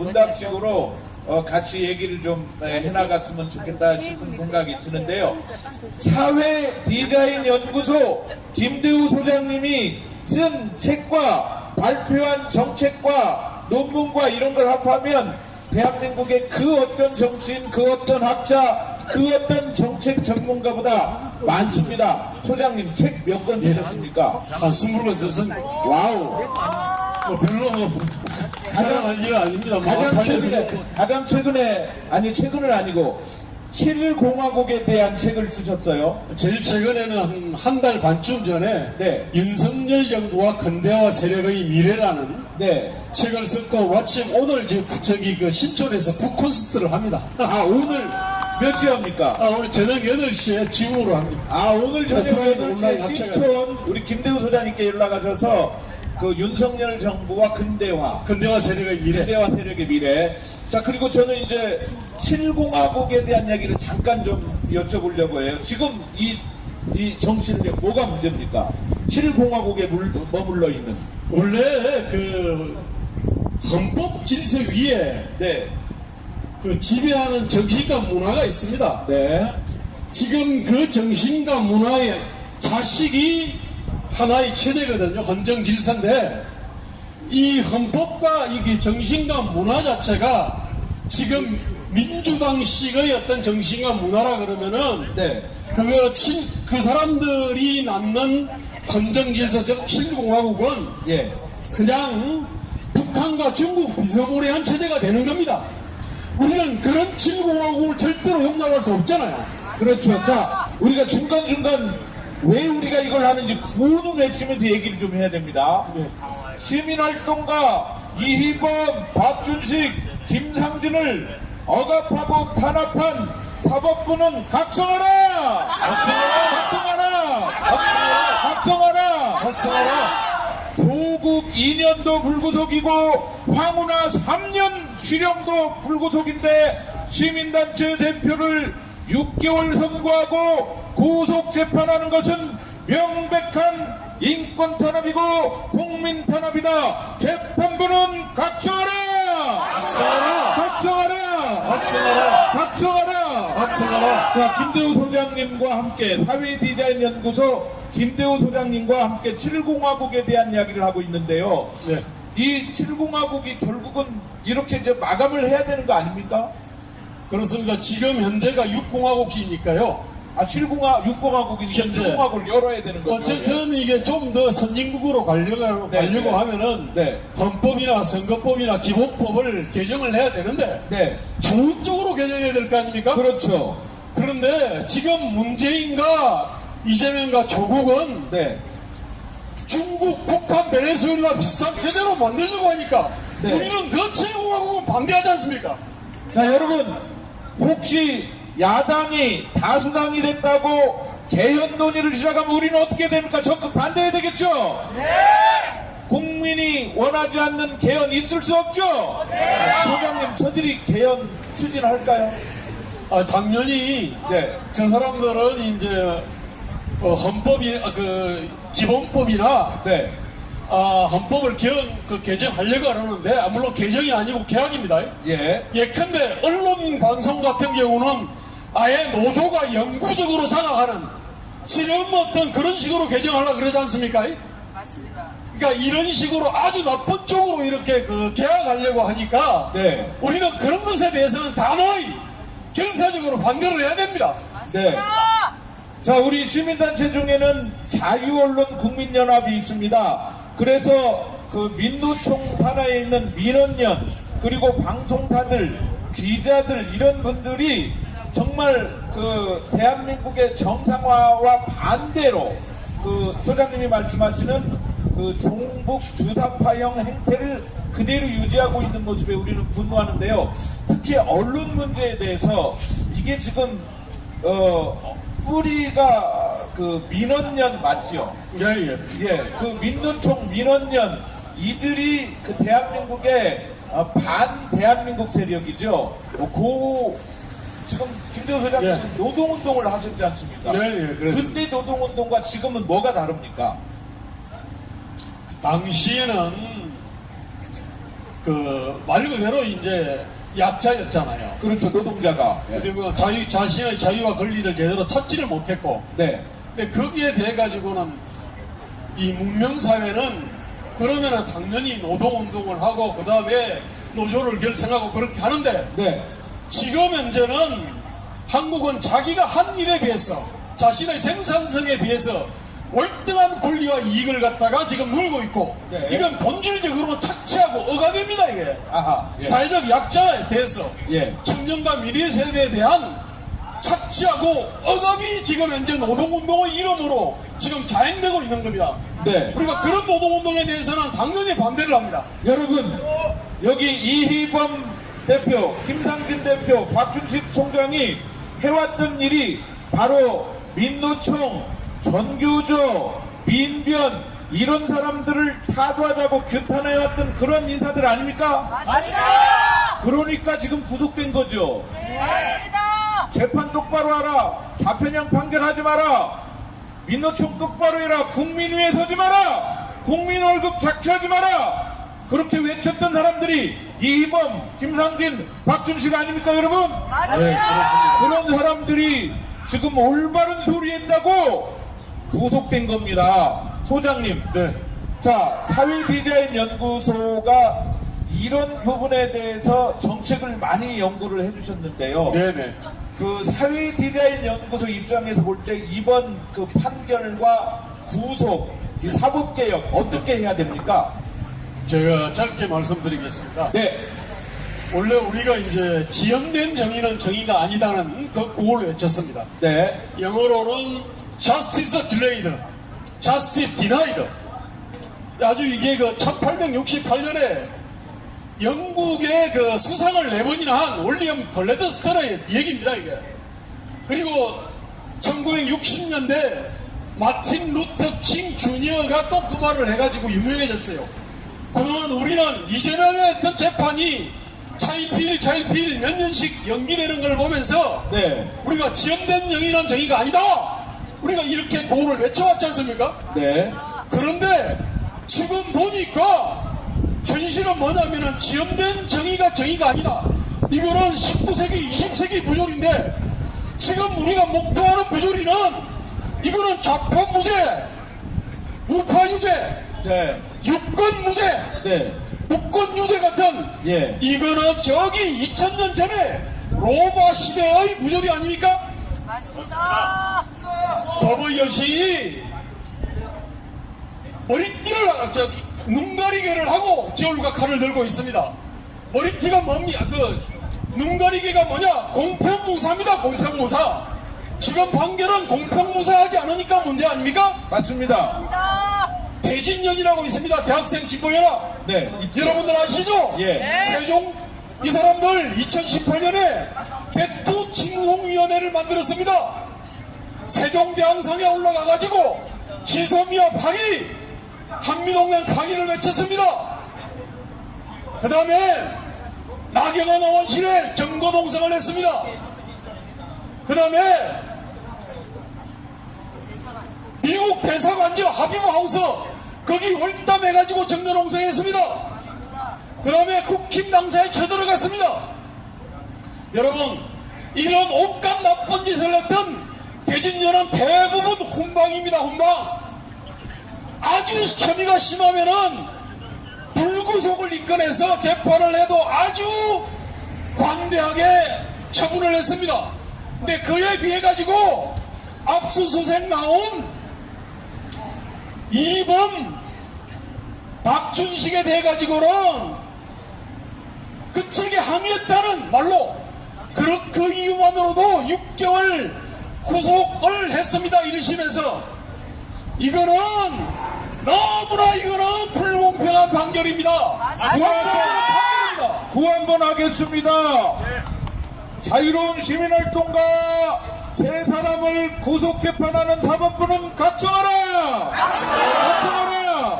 [SPEAKER 1] 같이 얘기를 좀 해나갔으면 좋겠다 싶은 생각이 드는데요. 사회 디자인 연구소 김대우 소장님이 쓴 책과 발표한 정책과 논문과 이런 걸 합하면 대한민국의 그 어떤 정치인, 그 어떤 학자, 그 어떤 정책 전문가보다 많습니다. 소장님 책 몇 권 쓰셨습니까?
[SPEAKER 7] 한 20권 썼습니다.
[SPEAKER 1] 와우.
[SPEAKER 7] 별로 자랑할 일은 아닙니다.
[SPEAKER 1] 가장 최근에, 아니 최근은 아니고 7공화국에 대한 책을 쓰셨어요.
[SPEAKER 7] 제일 최근에는 한 달 반쯤 전에
[SPEAKER 1] 네.
[SPEAKER 7] 윤석열 정부와 근대화 세력의 미래라는
[SPEAKER 1] 네.
[SPEAKER 7] 책을 썼고, 마침 오늘 저기 그 신촌에서 북콘서트를 합니다.
[SPEAKER 1] 아, 오늘 몇 시합니까?
[SPEAKER 7] 오늘 저녁 8시에 줌으로 합니다.
[SPEAKER 1] 아, 오늘 저녁
[SPEAKER 7] 온라인
[SPEAKER 1] 8시에
[SPEAKER 7] 합체가
[SPEAKER 1] 신촌 우리 김대우 소장님께 연락하셔서 그 윤석열 정부와 근대화
[SPEAKER 7] 세력의 미래.
[SPEAKER 1] 근대화 세력의 미래. 자, 그리고 저는 이제 7공화국에 대한 얘기를 잠깐 좀 여쭤보려고 해요. 지금 이 정치는 뭐가 문제입니까? 7공화국에 머물러 있는.
[SPEAKER 7] 원래 그 헌법 질서 위에
[SPEAKER 1] 네.
[SPEAKER 7] 그 지배하는 정신과 문화가 있습니다.
[SPEAKER 1] 네.
[SPEAKER 7] 지금 그 정신과 문화의 자식이 하나의 체제거든요. 헌정 질서인데, 이 헌법과 이 정신과 문화 자체가 지금 민주당식의 어떤 정신과 문화라 그러면은,
[SPEAKER 1] 네.
[SPEAKER 7] 그 사람들이 낳는 헌정 질서적 7공화국은
[SPEAKER 1] 예.
[SPEAKER 7] 그냥 북한과 중국 비스무리한 체제가 되는 겁니다. 우리는 그런 7공화국을 절대로 용납할 수 없잖아요.
[SPEAKER 1] 그렇죠. 자, 우리가 중간중간 왜 우리가 이걸 하는지 구호는 외치면서 얘기를 좀 해야 됩니다. 시민활동가 이희범, 박준식, 김상진을 억압하고 탄압한 사법부는 각성하라! 각성하라! 각성하라! 각성하라! 조국 2년도 불구속이고 황운하 3년 실형도 불구속인데 시민단체 대표를 6개월 선고하고 구속 재판하는 것은 명백한 인권 탄압이고 국민 탄압이다. 재판부는 각성하라! 각성하라! 각성하라! 자, 김대우 소장님과 함께 사회 디자인 연구소 김대우 소장님과 함께 7공화국에 대한 이야기를 하고 있는데요.
[SPEAKER 7] 네.
[SPEAKER 1] 이 7공화국이 결국은 이렇게 이제 마감을 해야 되는 거 아닙니까?
[SPEAKER 7] 그렇습니다. 지금 현재가 6공화국이니까요.
[SPEAKER 1] 아, 6공화국이니까
[SPEAKER 7] 현재.
[SPEAKER 1] 7공화국을 열어야 되는 거죠.
[SPEAKER 7] 어쨌든 이게 좀 더 선진국으로 가려고
[SPEAKER 1] 네.
[SPEAKER 7] 하면은
[SPEAKER 1] 네.
[SPEAKER 7] 헌법이나 선거법이나 기본법을 개정을 해야 되는데
[SPEAKER 1] 네.
[SPEAKER 7] 좋은 쪽으로 개정해야 될 거 아닙니까?
[SPEAKER 1] 그렇죠.
[SPEAKER 7] 그런데 지금 문재인과 이재명과 조국은
[SPEAKER 1] 네.
[SPEAKER 7] 중국, 북한, 베네수엘라 비슷한 체제로 만들려고 하니까
[SPEAKER 1] 네.
[SPEAKER 7] 우리는 그 7공화국은 반대하지 않습니까?
[SPEAKER 1] 자, 여러분, 혹시 야당이 다수당이 됐다고 개헌 논의를 시작하면 우리는 어떻게 됩니까? 적극 반대해야 되겠죠? 네! 국민이 원하지 않는 개헌 있을 수 없죠? 네! 소장님, 저들이 개헌 추진할까요?
[SPEAKER 7] 당연히
[SPEAKER 1] 네.
[SPEAKER 7] 저 사람들은 이제 기본법이나
[SPEAKER 1] 네.
[SPEAKER 7] 헌법을 개정하려고 하는데, 물론 개정이 아니고 개혁입니다.
[SPEAKER 1] 예.
[SPEAKER 7] 예컨대 언론 방송 같은 경우는 아예 노조가 영구적으로 장악하는 지금 어떤 그런 식으로 개정하려고 그러지 않습니까?
[SPEAKER 5] 맞습니다.
[SPEAKER 7] 그러니까 이런 식으로 아주 나쁜 쪽으로 이렇게 개혁하려고 하니까
[SPEAKER 1] 네.
[SPEAKER 7] 우리는 그런 것에 대해서는 단호히 결사적으로 반대를 해야 됩니다.
[SPEAKER 1] 네. 자, 우리 시민단체 중에는 자유언론 국민연합이 있습니다. 그래서 그 민노총 산하에 있는 민언연, 그리고 방송사들, 기자들, 이런 분들이 정말 그 대한민국의 정상화와 반대로 그 소장님이 말씀하시는 그 종북 주사파형 행태를 그대로 유지하고 있는 모습에 우리는 분노하는데요. 특히 언론 문제에 대해서 이게 지금 뿌리가 그 민언연 맞죠?
[SPEAKER 7] 예.
[SPEAKER 1] 예, 그 민노총 민언연 이들이 그 대한민국의 반 대한민국 세력이죠. 지금 김대호 소장님
[SPEAKER 7] 예.
[SPEAKER 1] 노동운동을 하셨지 않습니까?
[SPEAKER 7] 예, 그렇습니다.
[SPEAKER 1] 그때 노동운동과 지금은 뭐가 다릅니까?
[SPEAKER 7] 당시에는 그 말 그대로 이제 약자였잖아요.
[SPEAKER 1] 그렇죠, 노동자가. 예.
[SPEAKER 7] 그리고 자신의 자유와 권리를 제대로 찾지를 못했고,
[SPEAKER 1] 네,
[SPEAKER 7] 근데 거기에 대해 가지고는 이 문명사회는 그러면은 당연히 노동운동을 하고 그 다음에 노조를 결성하고 그렇게 하는데,
[SPEAKER 1] 네,
[SPEAKER 7] 지금 현재는 한국은 자기가 한 일에 비해서 자신의 생산성에 비해서 월등한 권리와 이익을 갖다가 지금 누리고 있고,
[SPEAKER 1] 네.
[SPEAKER 7] 이건 본질적으로 착취하고 억압입니다. 이게
[SPEAKER 1] 아하, 예.
[SPEAKER 7] 사회적 약자에 대해서
[SPEAKER 1] 예.
[SPEAKER 7] 청년과 미래 세대에 대한 착취하고 억압이 지금 현재 노동운동의 이름으로 지금 자행되고 있는 겁니다.
[SPEAKER 1] 네.
[SPEAKER 7] 우리가 그런 노동운동에 대해서는 당연히 반대를 합니다.
[SPEAKER 1] 여러분, 여기 이희범 대표, 김상진 대표, 박준식 총장이 해왔던 일이 바로 민노총, 전교조, 민변 이런 사람들을 타도하자고 규탄해왔던 그런 인사들 아닙니까?
[SPEAKER 5] 맞습니다.
[SPEAKER 1] 그러니까 지금 구속된 거죠.
[SPEAKER 5] 맞습니다.
[SPEAKER 1] 재판 똑바로 하라. 자편형 판결하지 마라. 민노총 똑바로 해라. 국민 위에 서지 마라. 국민 월급 착취하지 마라. 그렇게 외쳤던 사람들이 이희범, 김상진, 박준식 아닙니까, 여러분?
[SPEAKER 5] 맞습니다.
[SPEAKER 1] 그런 사람들이 지금 올바른 소리 했다고 구속된 겁니다. 소장님.
[SPEAKER 7] 네.
[SPEAKER 1] 자, 사회디자인연구소가 이런 부분에 대해서 정책을 많이 연구를 해주셨는데요.
[SPEAKER 7] 네네.
[SPEAKER 1] 그 사회디자인연구소 입장에서 볼 때 이번 그 판결과 구속, 이 사법개혁 어떻게 해야 됩니까?
[SPEAKER 7] 제가 짧게 말씀드리겠습니다.
[SPEAKER 1] 네,
[SPEAKER 7] 원래 우리가 이제 지연된 정의는 정의가 아니다는 그 구호를 외쳤습니다.
[SPEAKER 1] 네,
[SPEAKER 7] 영어로는 Justice Delayed, Justice Denied. 아주 이게 그 1868년에 영국의 그 수상을 4번이나 한 올리엄 글래드스터너의 얘기입니다, 이게. 그리고 1960년대 마틴 루터 킹 주니어가 또 그 말을 해가지고 유명해졌어요. 그동안 우리는 이재명의 했던 재판이 차일피일 몇 년씩 연기되는 걸 보면서
[SPEAKER 1] 네,
[SPEAKER 7] 우리가 지연된 정의는 정의가 아니다. 우리가 이렇게 구호를 외쳐왔지 않습니까?
[SPEAKER 1] 네,
[SPEAKER 7] 그런데 지금 보니까 현실은 뭐냐면은 지연된 정의가 정의가 아니다. 이거는 19세기, 20세기 부조리인데 지금 우리가 목도하는 부조리는 이거는 좌파무죄, 우파유죄,
[SPEAKER 1] 네,
[SPEAKER 7] 유권무죄,
[SPEAKER 1] 네,
[SPEAKER 7] 무권유죄 같은
[SPEAKER 1] 예.
[SPEAKER 7] 이거는 저기 2000년 전에 로마 시대의 부조리 아닙니까?
[SPEAKER 5] 맞습니다.
[SPEAKER 7] 법의 여신이 머리띠를 눈가리개를 하고 지올과 칼을 들고 있습니다. 머리띠가 뭡니까? 눈가리개가 뭐냐? 공평무사입니다. 공평무사. 지금 판결은 공평무사하지 않으니까 문제 아닙니까?
[SPEAKER 1] 맞습니다.
[SPEAKER 7] 대진연이라고 있습니다. 대학생 진보연합.
[SPEAKER 1] 네,
[SPEAKER 7] 여러분들 아시죠?
[SPEAKER 1] 예.
[SPEAKER 7] 세종 이 사람들 2018년에 백두칭송위원회를 만들었습니다. 세종대왕상에 올라가가지고 지소미아 파기, 한미동맹 파기를 외쳤습니다. 그 다음에 나경원 의원실에 정거동성을 했습니다. 그 다음에 미국 대사관저 하비브 하우스 거기 월담해가지고 정거동성했습니다. 그 다음에 국힘 당사에 쳐들어갔습니다. 여러분, 이런 온갖 나쁜 짓을 했던 대진연은 대부분 훈방입니다. 훈방. 아주 혐의가 심하면은 불구속을 입건해서 재판을 해도 아주 관대하게 처분을 했습니다. 근데 그에 비해 가지고 압수수색 나온 2번 박준식에 대해 가지고는 그 책에 항의했다는 말로 그 이유만으로도 6개월 구속을 했습니다. 1심에서. 이거는 너무나 이거는 불공평한 판결입니다. 판결입니다.
[SPEAKER 1] 구한번 하겠습니다. 자유로운 시민활동가 세 사람을 구속재판하는 사법부는 각성하라! 각성하라!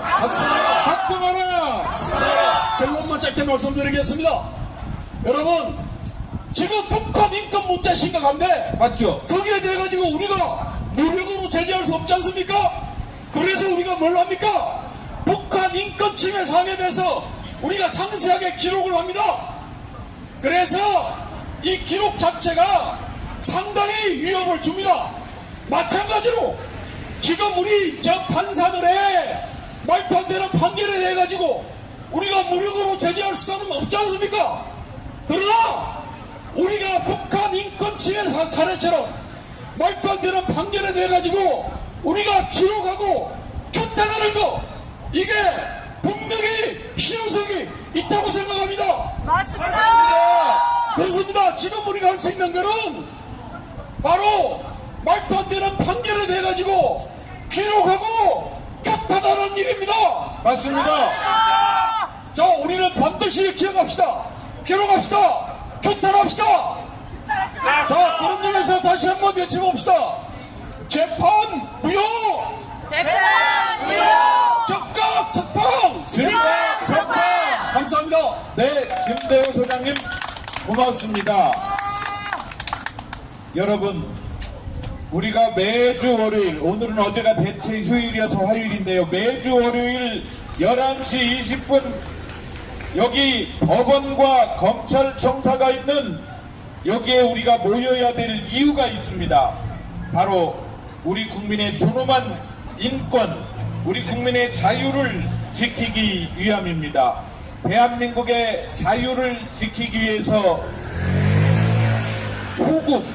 [SPEAKER 1] 각성하라!
[SPEAKER 7] 결론만 짧게 말씀드리겠습니다. 여러분, 지금 북한 인권 문제 심각한데
[SPEAKER 1] 맞죠?
[SPEAKER 7] 거기에 대해 가지고 우리가 무력으로 제재할 수 없지 않습니까? 그래서 우리가 뭘 합니까? 북한 인권 침해 사항에 대해서 우리가 상세하게 기록을 합니다. 그래서 이 기록 자체가 상당히 위협을 줍니다. 마찬가지로 지금 우리 저 판사들의 말도 안 되는 판결에 대해 가지고 우리가 무력으로 제재할 수는 없지 않습니까? 그러나 우리가 북한 인권 침해 사례처럼 말도 안 되는 판결에 대해 가지고 우리가 기록하고 규탄하는 거, 이게 분명히 실효성이 있다고 생각합니다.
[SPEAKER 5] 맞습니다.
[SPEAKER 7] 그렇습니다. 지금 우리가 할 수 있는 거는 바로 말도 안 되는 판결에 대해 가지고 기록하고 규탄하는 일입니다.
[SPEAKER 1] 맞습니다.
[SPEAKER 7] 자, 우리는 반드시 기억합시다. 기록합시다. 규탄합시다. 자, 그런 점에서 다시 한번 외쳐봅시다. 재판 무효!
[SPEAKER 5] 재판 무효!
[SPEAKER 7] 즉각 석방!
[SPEAKER 5] 즉각 석방!
[SPEAKER 7] 감사합니다.
[SPEAKER 1] 네, 김대호 소장님 고맙습니다. 여러분, 우리가 매주 월요일, 오늘은 어제가 대체 휴일이어서 화요일인데요. 매주 월요일 11시 20분 여기 법원과 검찰청사가 있는 여기에 우리가 모여야 될 이유가 있습니다. 바로 우리 국민의 존엄한 인권, 우리 국민의 자유를 지키기 위함입니다. 대한민국의 자유를 지키기 위해서 호국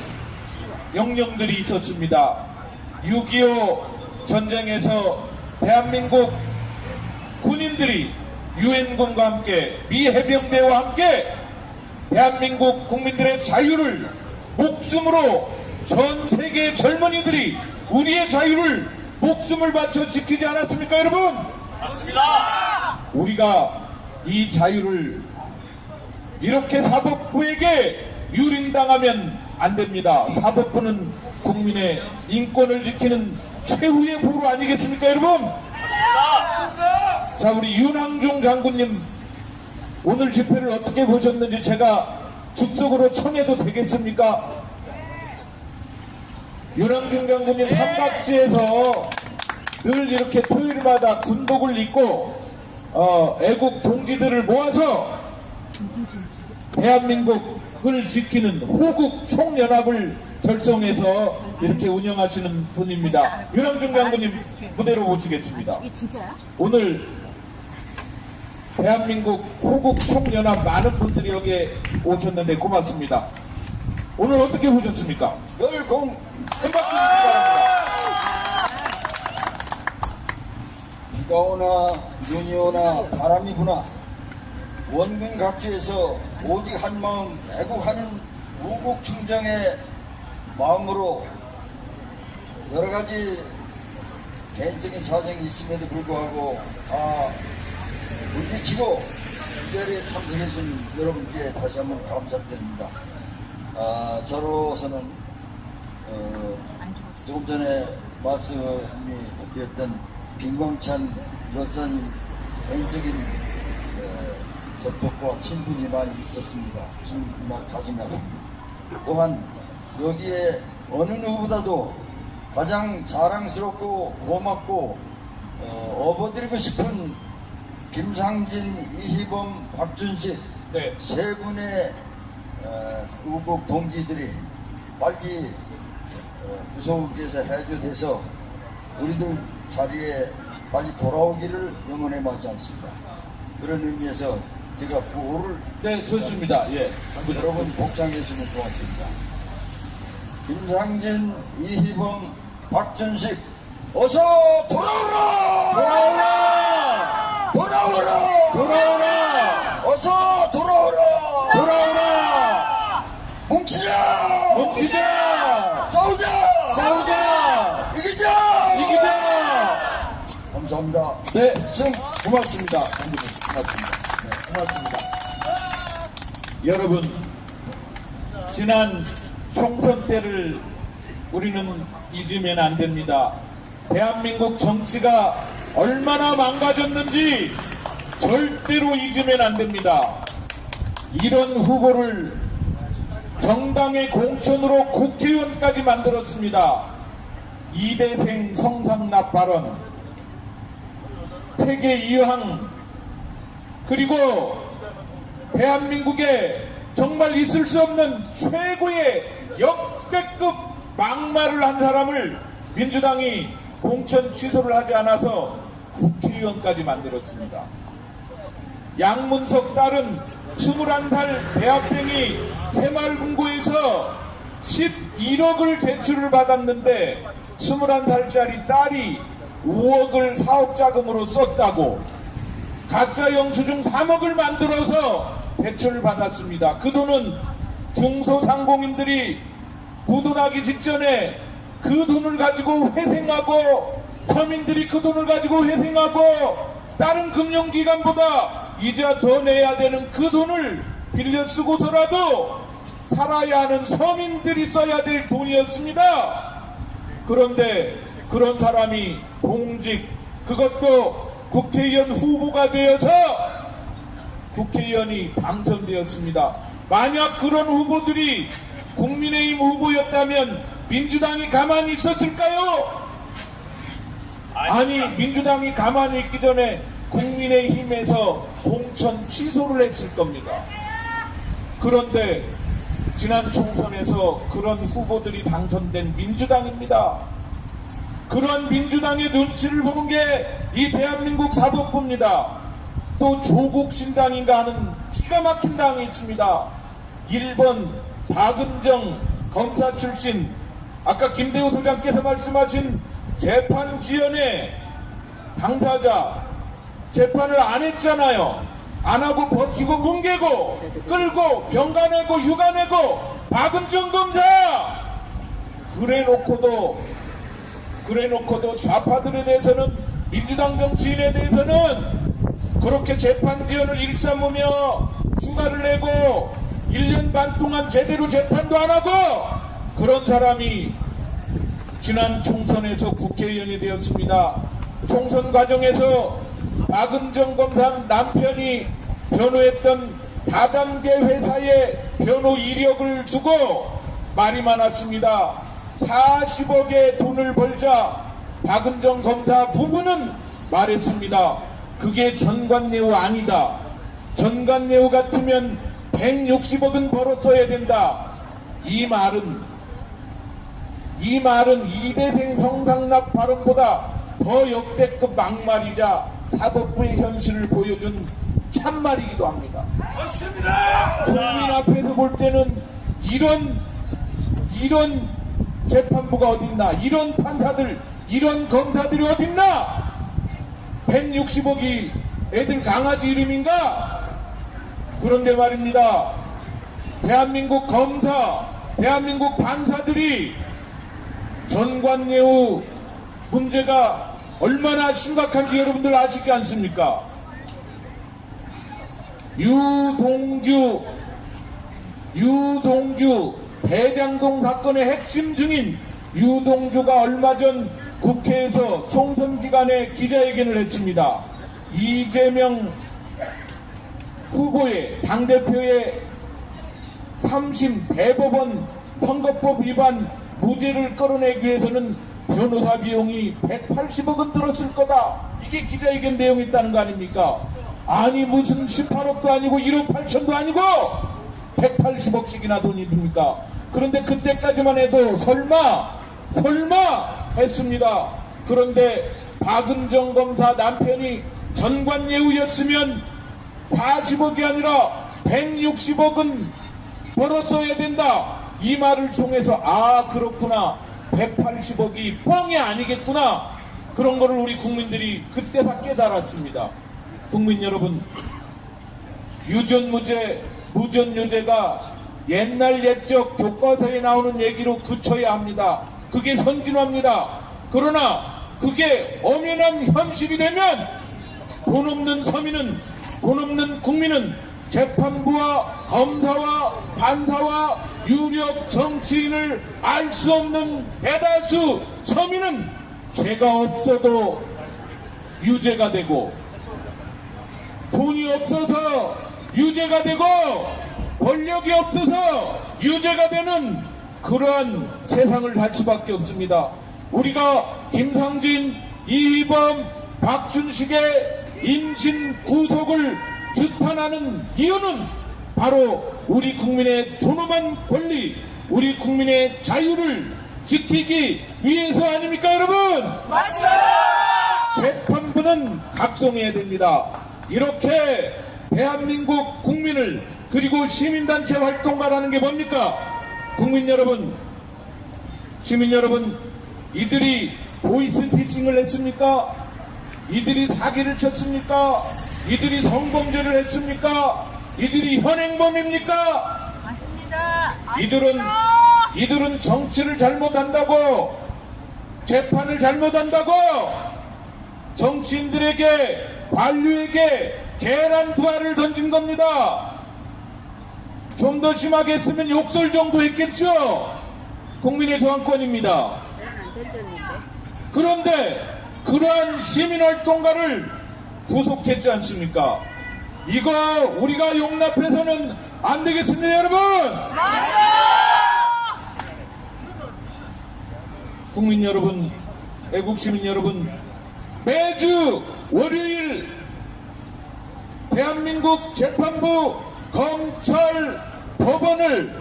[SPEAKER 1] 영령들이 있었습니다. 6.25 전쟁에서 대한민국 군인들이 유엔군과 함께 미 해병대와 함께 대한민국 국민들의 자유를 목숨으로 전 세계 젊은이들이 우리의 자유를 목숨을 바쳐 지키지 않았습니까, 여러분?
[SPEAKER 3] 맞습니다.
[SPEAKER 1] 우리가 이 자유를 이렇게 사법부에게 유린당하면 안 됩니다. 사법부는 국민의 인권을 지키는 최후의 보루 아니겠습니까, 여러분? 자, 우리 윤항중 장군님 오늘 집회를 어떻게 보셨는지 제가 즉석으로 청해도 되겠습니까? 윤항중 장군님 삼각지에서 늘 이렇게 토요일마다 군복을 입고 애국 동지들을 모아서 대한민국을 지키는 호국 총연합을 결성해서 이렇게 운영하시는 분입니다. 윤항중 장군님 무대로 모시겠습니다.
[SPEAKER 5] 이게 진짜야?
[SPEAKER 1] 오늘 대한민국 호국 총연합 많은 분들이 여기에 오셨는데 고맙습니다. 오늘 어떻게 보셨습니까? 큰 박수 주시기 바랍니다.
[SPEAKER 8] 비가 오나 눈이 오나 바람이 부나 원민 각지에서 오직 한 마음 애국하는 우국 충정의 마음으로 여러 가지 개인적인 사정이 있음에도 불구하고 다 물리치고 이 자리에 참석해주신 여러분께 다시 한번 감사드립니다. 저로서는 조금 전에 말씀이 드렸던 빈광찬 여사님 개인적인 접촉과 친분이 많이 있었습니다. 정말 가슴이 아픕니다. 또한 여기에 어느 누구보다도 가장 자랑스럽고 고맙고 업어드리고 싶은 김상진, 이희범, 박준식
[SPEAKER 1] 네.
[SPEAKER 8] 세 분의 우국 동지들이 빨리 구속에서 해제돼서 우리들 자리에 빨리 돌아오기를 영원히 맞지 않습니다. 그런 의미에서 제가 구호를
[SPEAKER 1] 네, 좋습니다. 예.
[SPEAKER 8] 여러분 복장해 주시면 고맙습니다. 김상진, 이희범, 박준식 어서 돌아오라!
[SPEAKER 1] 돌아오라!
[SPEAKER 8] 돌아오라!
[SPEAKER 1] 돌아오라!
[SPEAKER 8] 어서 돌아오라!
[SPEAKER 1] 돌아오라!
[SPEAKER 8] 뭉치자!
[SPEAKER 1] 뭉치자!
[SPEAKER 8] 싸우자!
[SPEAKER 1] 싸우자!
[SPEAKER 8] 이기자!
[SPEAKER 1] 이기자!
[SPEAKER 8] 감사합니다.
[SPEAKER 1] 네, 고맙습니다. 고맙습니다. 네, 고맙습니다. 여러분, 지난 총선 때를 우리는 잊으면 안 됩니다. 대한민국 정치가 얼마나 망가졌는지 절대로 잊으면 안 됩니다. 이런 후보를 정당의 공천으로 국회의원까지 만들었습니다. 이대생 성상납 발언, 폐계 이황, 그리고 대한민국에 정말 있을 수 없는 최고의 역대급 막말을 한 사람을 민주당이 공천 취소를 하지 않아서 국회의원까지 만들었습니다. 양문석 딸은 21살 대학생이 새마을금고에서 11억을 대출을 받았는데 21살짜리 딸이 5억을 사업자금으로 썼다고 가짜 영수증 3억을 만들어서 대출을 받았습니다. 그 돈은 중소상공인들이 부도나기 직전에 그 돈을 가지고 회생하고 서민들이 그 돈을 가지고 회생하고 다른 금융기관보다 이자 더 내야 되는 그 돈을 빌려 쓰고서라도 살아야 하는 서민들이 써야 될 돈이었습니다. 그런데 그런 사람이 공직, 그것도 국회의원 후보가 되어서 국회의원이 당선되었습니다. 만약 그런 후보들이 국민의힘 후보였다면 민주당이 가만히 있었을까요? 아니, 민주당이 가만히 있기 전에 국민의힘에서 공천 취소를 했을 겁니다. 그런데 지난 총선에서 그런 후보들이 당선된 민주당입니다. 그런 민주당의 눈치를 보는 게 이 대한민국 사법부입니다. 또 조국신당인가 하는 기가 막힌 당이 있습니다. 1번 박은정 검사 출신, 아까 김대우 소장께서 말씀하신 재판 지연의 당사자, 재판을 안 했잖아요. 안 하고 버티고 뭉개고 끌고 병가 내고 휴가 내고 박은정 검사, 그래놓고도 좌파들에 대해서는, 민주당 정치인에 대해서는 그렇게 재판 지연을 일삼으며 휴가를 내고 1년 반 동안 제대로 재판도 안 하고 그런 사람이 지난 총선에서 국회의원이 되었습니다. 총선 과정에서 박은정 검사 남편이 변호했던 다단계 회사에 변호 이력을 두고 말이 많았습니다. 40억의 돈을 벌자 박은정 검사 부부는 말했습니다. 그게 전관예우 아니다. 전관예우 같으면 160억은 벌었어야 된다. 이 말은 이대생 성상납 발언보다 더 역대급 막말이자 사법부의 현실을 보여준 참말이기도 합니다. 맞습니다. 국민 앞에서 볼 때는 이런 재판부가 어딨나, 이런 판사들, 이런 검사들이 어딨나? 160억이 애들 강아지 이름인가? 그런데 말입니다. 대한민국 검사, 대한민국 판사들이 전관예우 문제가 얼마나 심각한지 여러분들 아시지 않습니까? 유동규 대장동 사건의 핵심 증인 유동규가 얼마 전 국회에서 총선 기간에 기자회견을 했습니다. 이재명 후보의 당대표의 3심 대법원 선거법 위반 무죄를 끌어내기 위해서는 변호사 비용이 180억은 들었을 거다. 이게 기자회견 내용이 있다는 거 아닙니까? 아니, 무슨 18억도 아니고 1억 8천도 아니고 180억씩이나 돈이 듭니까? 그런데 그때까지만 해도 설마 했습니다. 그런데 박은정 검사 남편이 전관예우였으면 40억이 아니라 160억은 벌었어야 된다. 이 말을 통해서 아 그렇구나 180억이 뻥이 아니겠구나 그런 거를 우리 국민들이 그때 다 깨달았습니다. 국민 여러분, 유전무죄 무전유죄가 옛날 옛적 교과서에 나오는 얘기로 그쳐야 합니다. 그게 선진화입니다. 그러나 그게 엄연한 현실이 되면 돈 없는 서민은, 돈 없는 국민은 재판부와 검사와 판사와 유력 정치인을 알 수 없는 대다수 서민은 죄가 없어도 유죄가 되고 돈이 없어서 유죄가 되고 권력이 없어서 유죄가 되는 그러한 세상을 살 수밖에 없습니다. 우리가 김상진, 이희범, 박준식의 인신 구속을 규탄하는 이유는 바로 우리 국민의 존엄한 권리, 우리 국민의 자유를 지키기 위해서 아닙니까, 여러분? 맞습니다! 재판부는 각성해야 됩니다. 이렇게 대한민국 국민을, 그리고 시민단체 활동가라는 게 뭡니까? 국민 여러분, 시민 여러분, 이들이 보이스피싱을 했습니까? 이들이 사기를 쳤습니까? 이들이 성범죄를 했습니까? 이들이 현행범입니까?
[SPEAKER 5] 맞습니다.
[SPEAKER 1] 이들은 정치를 잘못한다고, 재판을 잘못한다고, 정치인들에게, 관료에게 계란 두알을 던진 겁니다. 좀 더 심하게 했으면 욕설 정도 했겠죠? 국민의 저항권입니다. 그런데 그러한 시민활동가를 구속했지 않습니까? 이거 우리가 용납해서는 안 되겠습니다, 여러분! 국민 여러분, 애국 시민 여러분, 매주 월요일 대한민국 재판부, 검찰, 법원을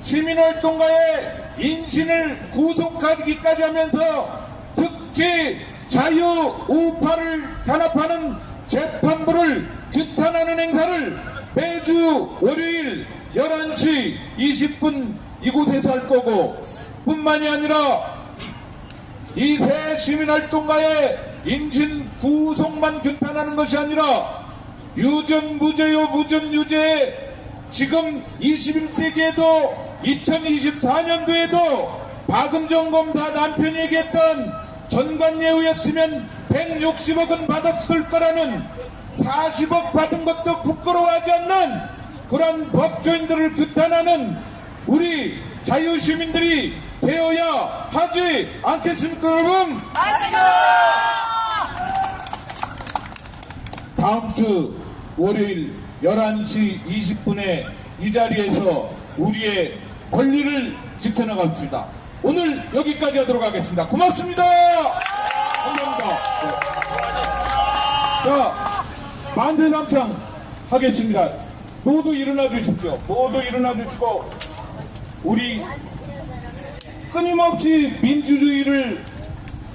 [SPEAKER 1] 시민활동가의 인신을 구속하기까지 하면서 특히 자유우파를 단합하는 재판부를 규탄하는 행사를 매주 월요일 11시 20분 이곳에서 할 거고, 뿐만이 아니라 이 새 시민활동가의 인신 구속만 규탄하는 것이 아니라 유전무죄요 무전유죄, 지금 21세기에도 2024년도에도 박은정 검사 남편이 얘기했던 전관예우였으면 160억은 받았을 거라는 40억 받은 것도 부끄러워하지 않는 그런 법조인들을 규탄하는 우리 자유시민들이 되어야 하지 않겠습니까, 여러분? 다음 주 월요일 11시 20분에 이 자리에서 우리의 권리를 지켜나갑시다. 오늘 여기까지 하도록 하겠습니다. 고맙습니다. 감사합니다. 네. 자, 만대삼창 하겠습니다. 모두 일어나 주십시오. 모두 일어나 주시고, 우리 끊임없이 민주주의를,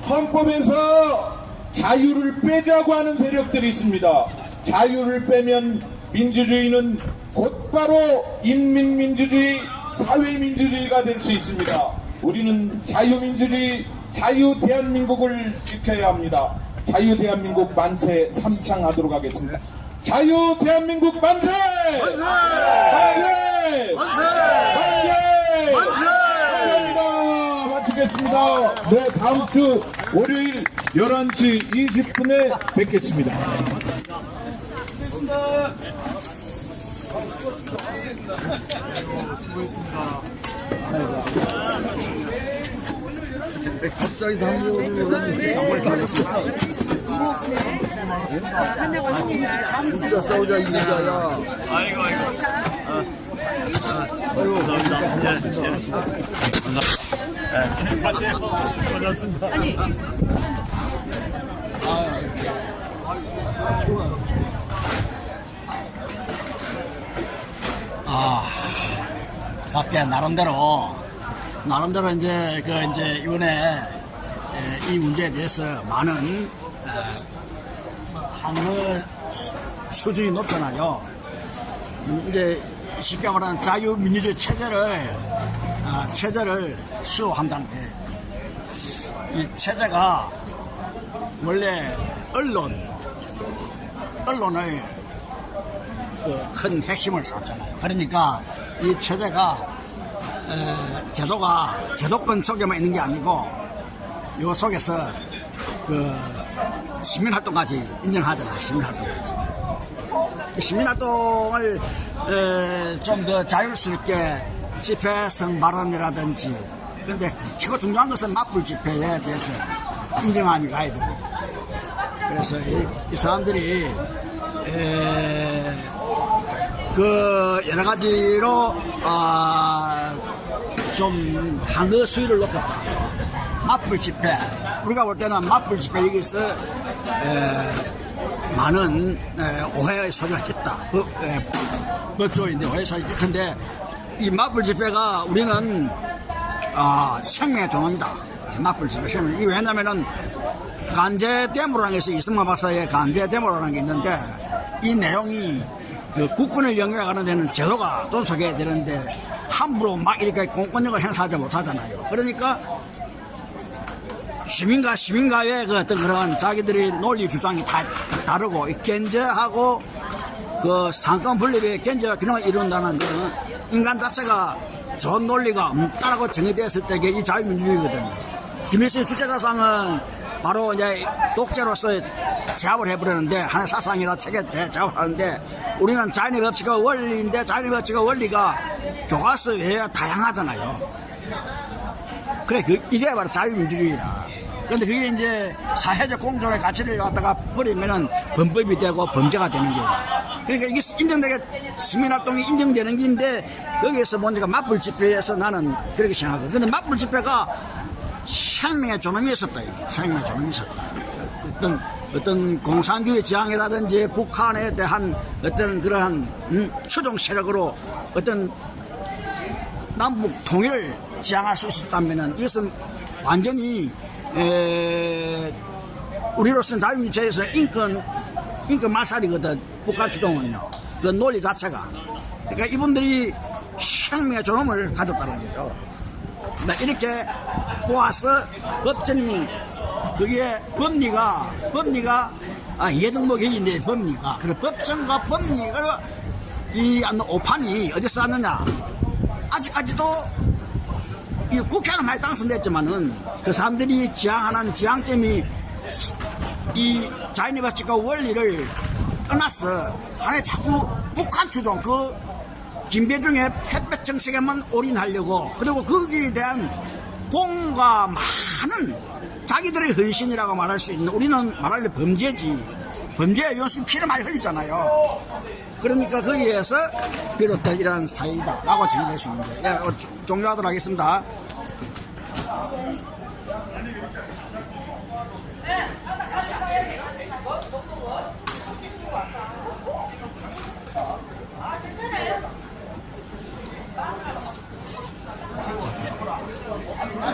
[SPEAKER 1] 헌법에서 자유를 빼자고 하는 세력들이 있습니다. 자유를 빼면 민주주의는 곧바로 인민민주주의, 사회민주주의가 될 수 있습니다. 우리는 자유민주주의, 자유대한민국을 지켜야 합니다. 자유대한민국 만세 삼창하도록 하겠습니다. 자유대한민국 만세! 만세! 만세! 만세! 만세! 감사합니다. 마치겠습니다. 네, 다음 주 월요일 11시 20분에 뵙겠습니다.
[SPEAKER 8] 갑자기 담배를 진짜 싸우자 이 얘기야.
[SPEAKER 9] 각자 나름대로 이제 이번에 이 문제에 대해서 많은 항의 수준이 높잖아요. 이제 쉽게 말하는 자유민주주의 체제를 수호한다는데, 이 체제가 원래 언론의 그 큰 핵심을 삼잖아요. 그러니까 이 체제가 제도권 속에만 있는 게 아니고 이 속에서 그 시민활동까지 인정하잖아요. 시민활동을 좀 더 자율스럽게 집회성 발언이라든지, 그런데 최고 중요한 것은 맞불 집회에 대해서 인정함이 가야 됩니다. 그래서 이 사람들이 그 여러 가지로 좀 항의 수위를 높였다. 맞불 집회, 우리가 볼 때는 맞불 집회 여기서 많은 오해의 소리가 짙다. 법조인데 오해의 소리가 짙은데, 이 맞불 집회가 우리는 생명에 좋는다. 맞불 집회 생명. 이게 왜냐면은 간제 데모라는 것이 이승만 박사의 간제 데모라는 게 있는데, 이 내용이 그 국군을 영위하는 데는 제도가 존속해야 되는데 함부로 막 이렇게 공권력을 행사하지 못하잖아요. 그러니까 시민과의 그 어떤 그런 자기들이 논리 주장이 다 다르고, 이 견제하고 그 상권 분립의 견제와 균형을 이룬다는 것은 인간 자체가 좋은 논리가 없다라고 정의되었을 때게 이 자유민주주의거든요. 김일성의 주체자상은 바로 이제 독재로서 제압을 해버렸는데, 하나의 사상이라 책에 제압을 하는데, 우리는 자연의 법칙과 원리인데, 자연의 법칙과 원리가 교과서 외에 다양하잖아요. 그래, 이게 바로 자유민주주의야. 그런데 그게 이제 사회적 공존의 가치를 갖다가 버리면은 범법이 되고 범죄가 되는 거예요. 그러니까 이게 시민활동이 인정되는 게인데, 거기에서 뭔가 맞불 집회에서 나는 그렇게 생각하거든요. 근데 맞불 집회가 생명의 존엄이 있었다. 생명의 존엄이 있었다. 어떤 공산주의 지향이라든지 북한에 대한 어떤 그러한 추종 세력으로 어떤 남북 통일을 지향할 수 있었다면은, 이것은 완전히 우리로서는 자유민주주의에서 인권 말살이거든. 북한 추종은요. 그 논리 자체가. 그러니까 이분들이 생명의 존엄을 가졌다는 거죠. 이렇게 보아서 법전이, 그게 법리가 예등목이인데, 법리가. 그래, 법전과 법리가 이 오판이 어디서 왔느냐. 아직까지도 이 국회는 많이 당선됐지만은 그 사람들이 지향하는 지향점이 이 자연의 법칙과 원리를 떠나서 하나의 자꾸 북한 추종, 그 김대중의 햇볕 정책에만 올인하려고, 그리고 거기에 대한 공과 많은 자기들의 헌신이라고 말할 수 있는, 우리는 말하려 범죄지. 범죄의 용식 피를 많이 흘리잖아요. 그러니까 거기에서 비롯된 이런 사이다라고 정의될 수 있는데, 종료하도록 하겠습니다.
[SPEAKER 5] 아,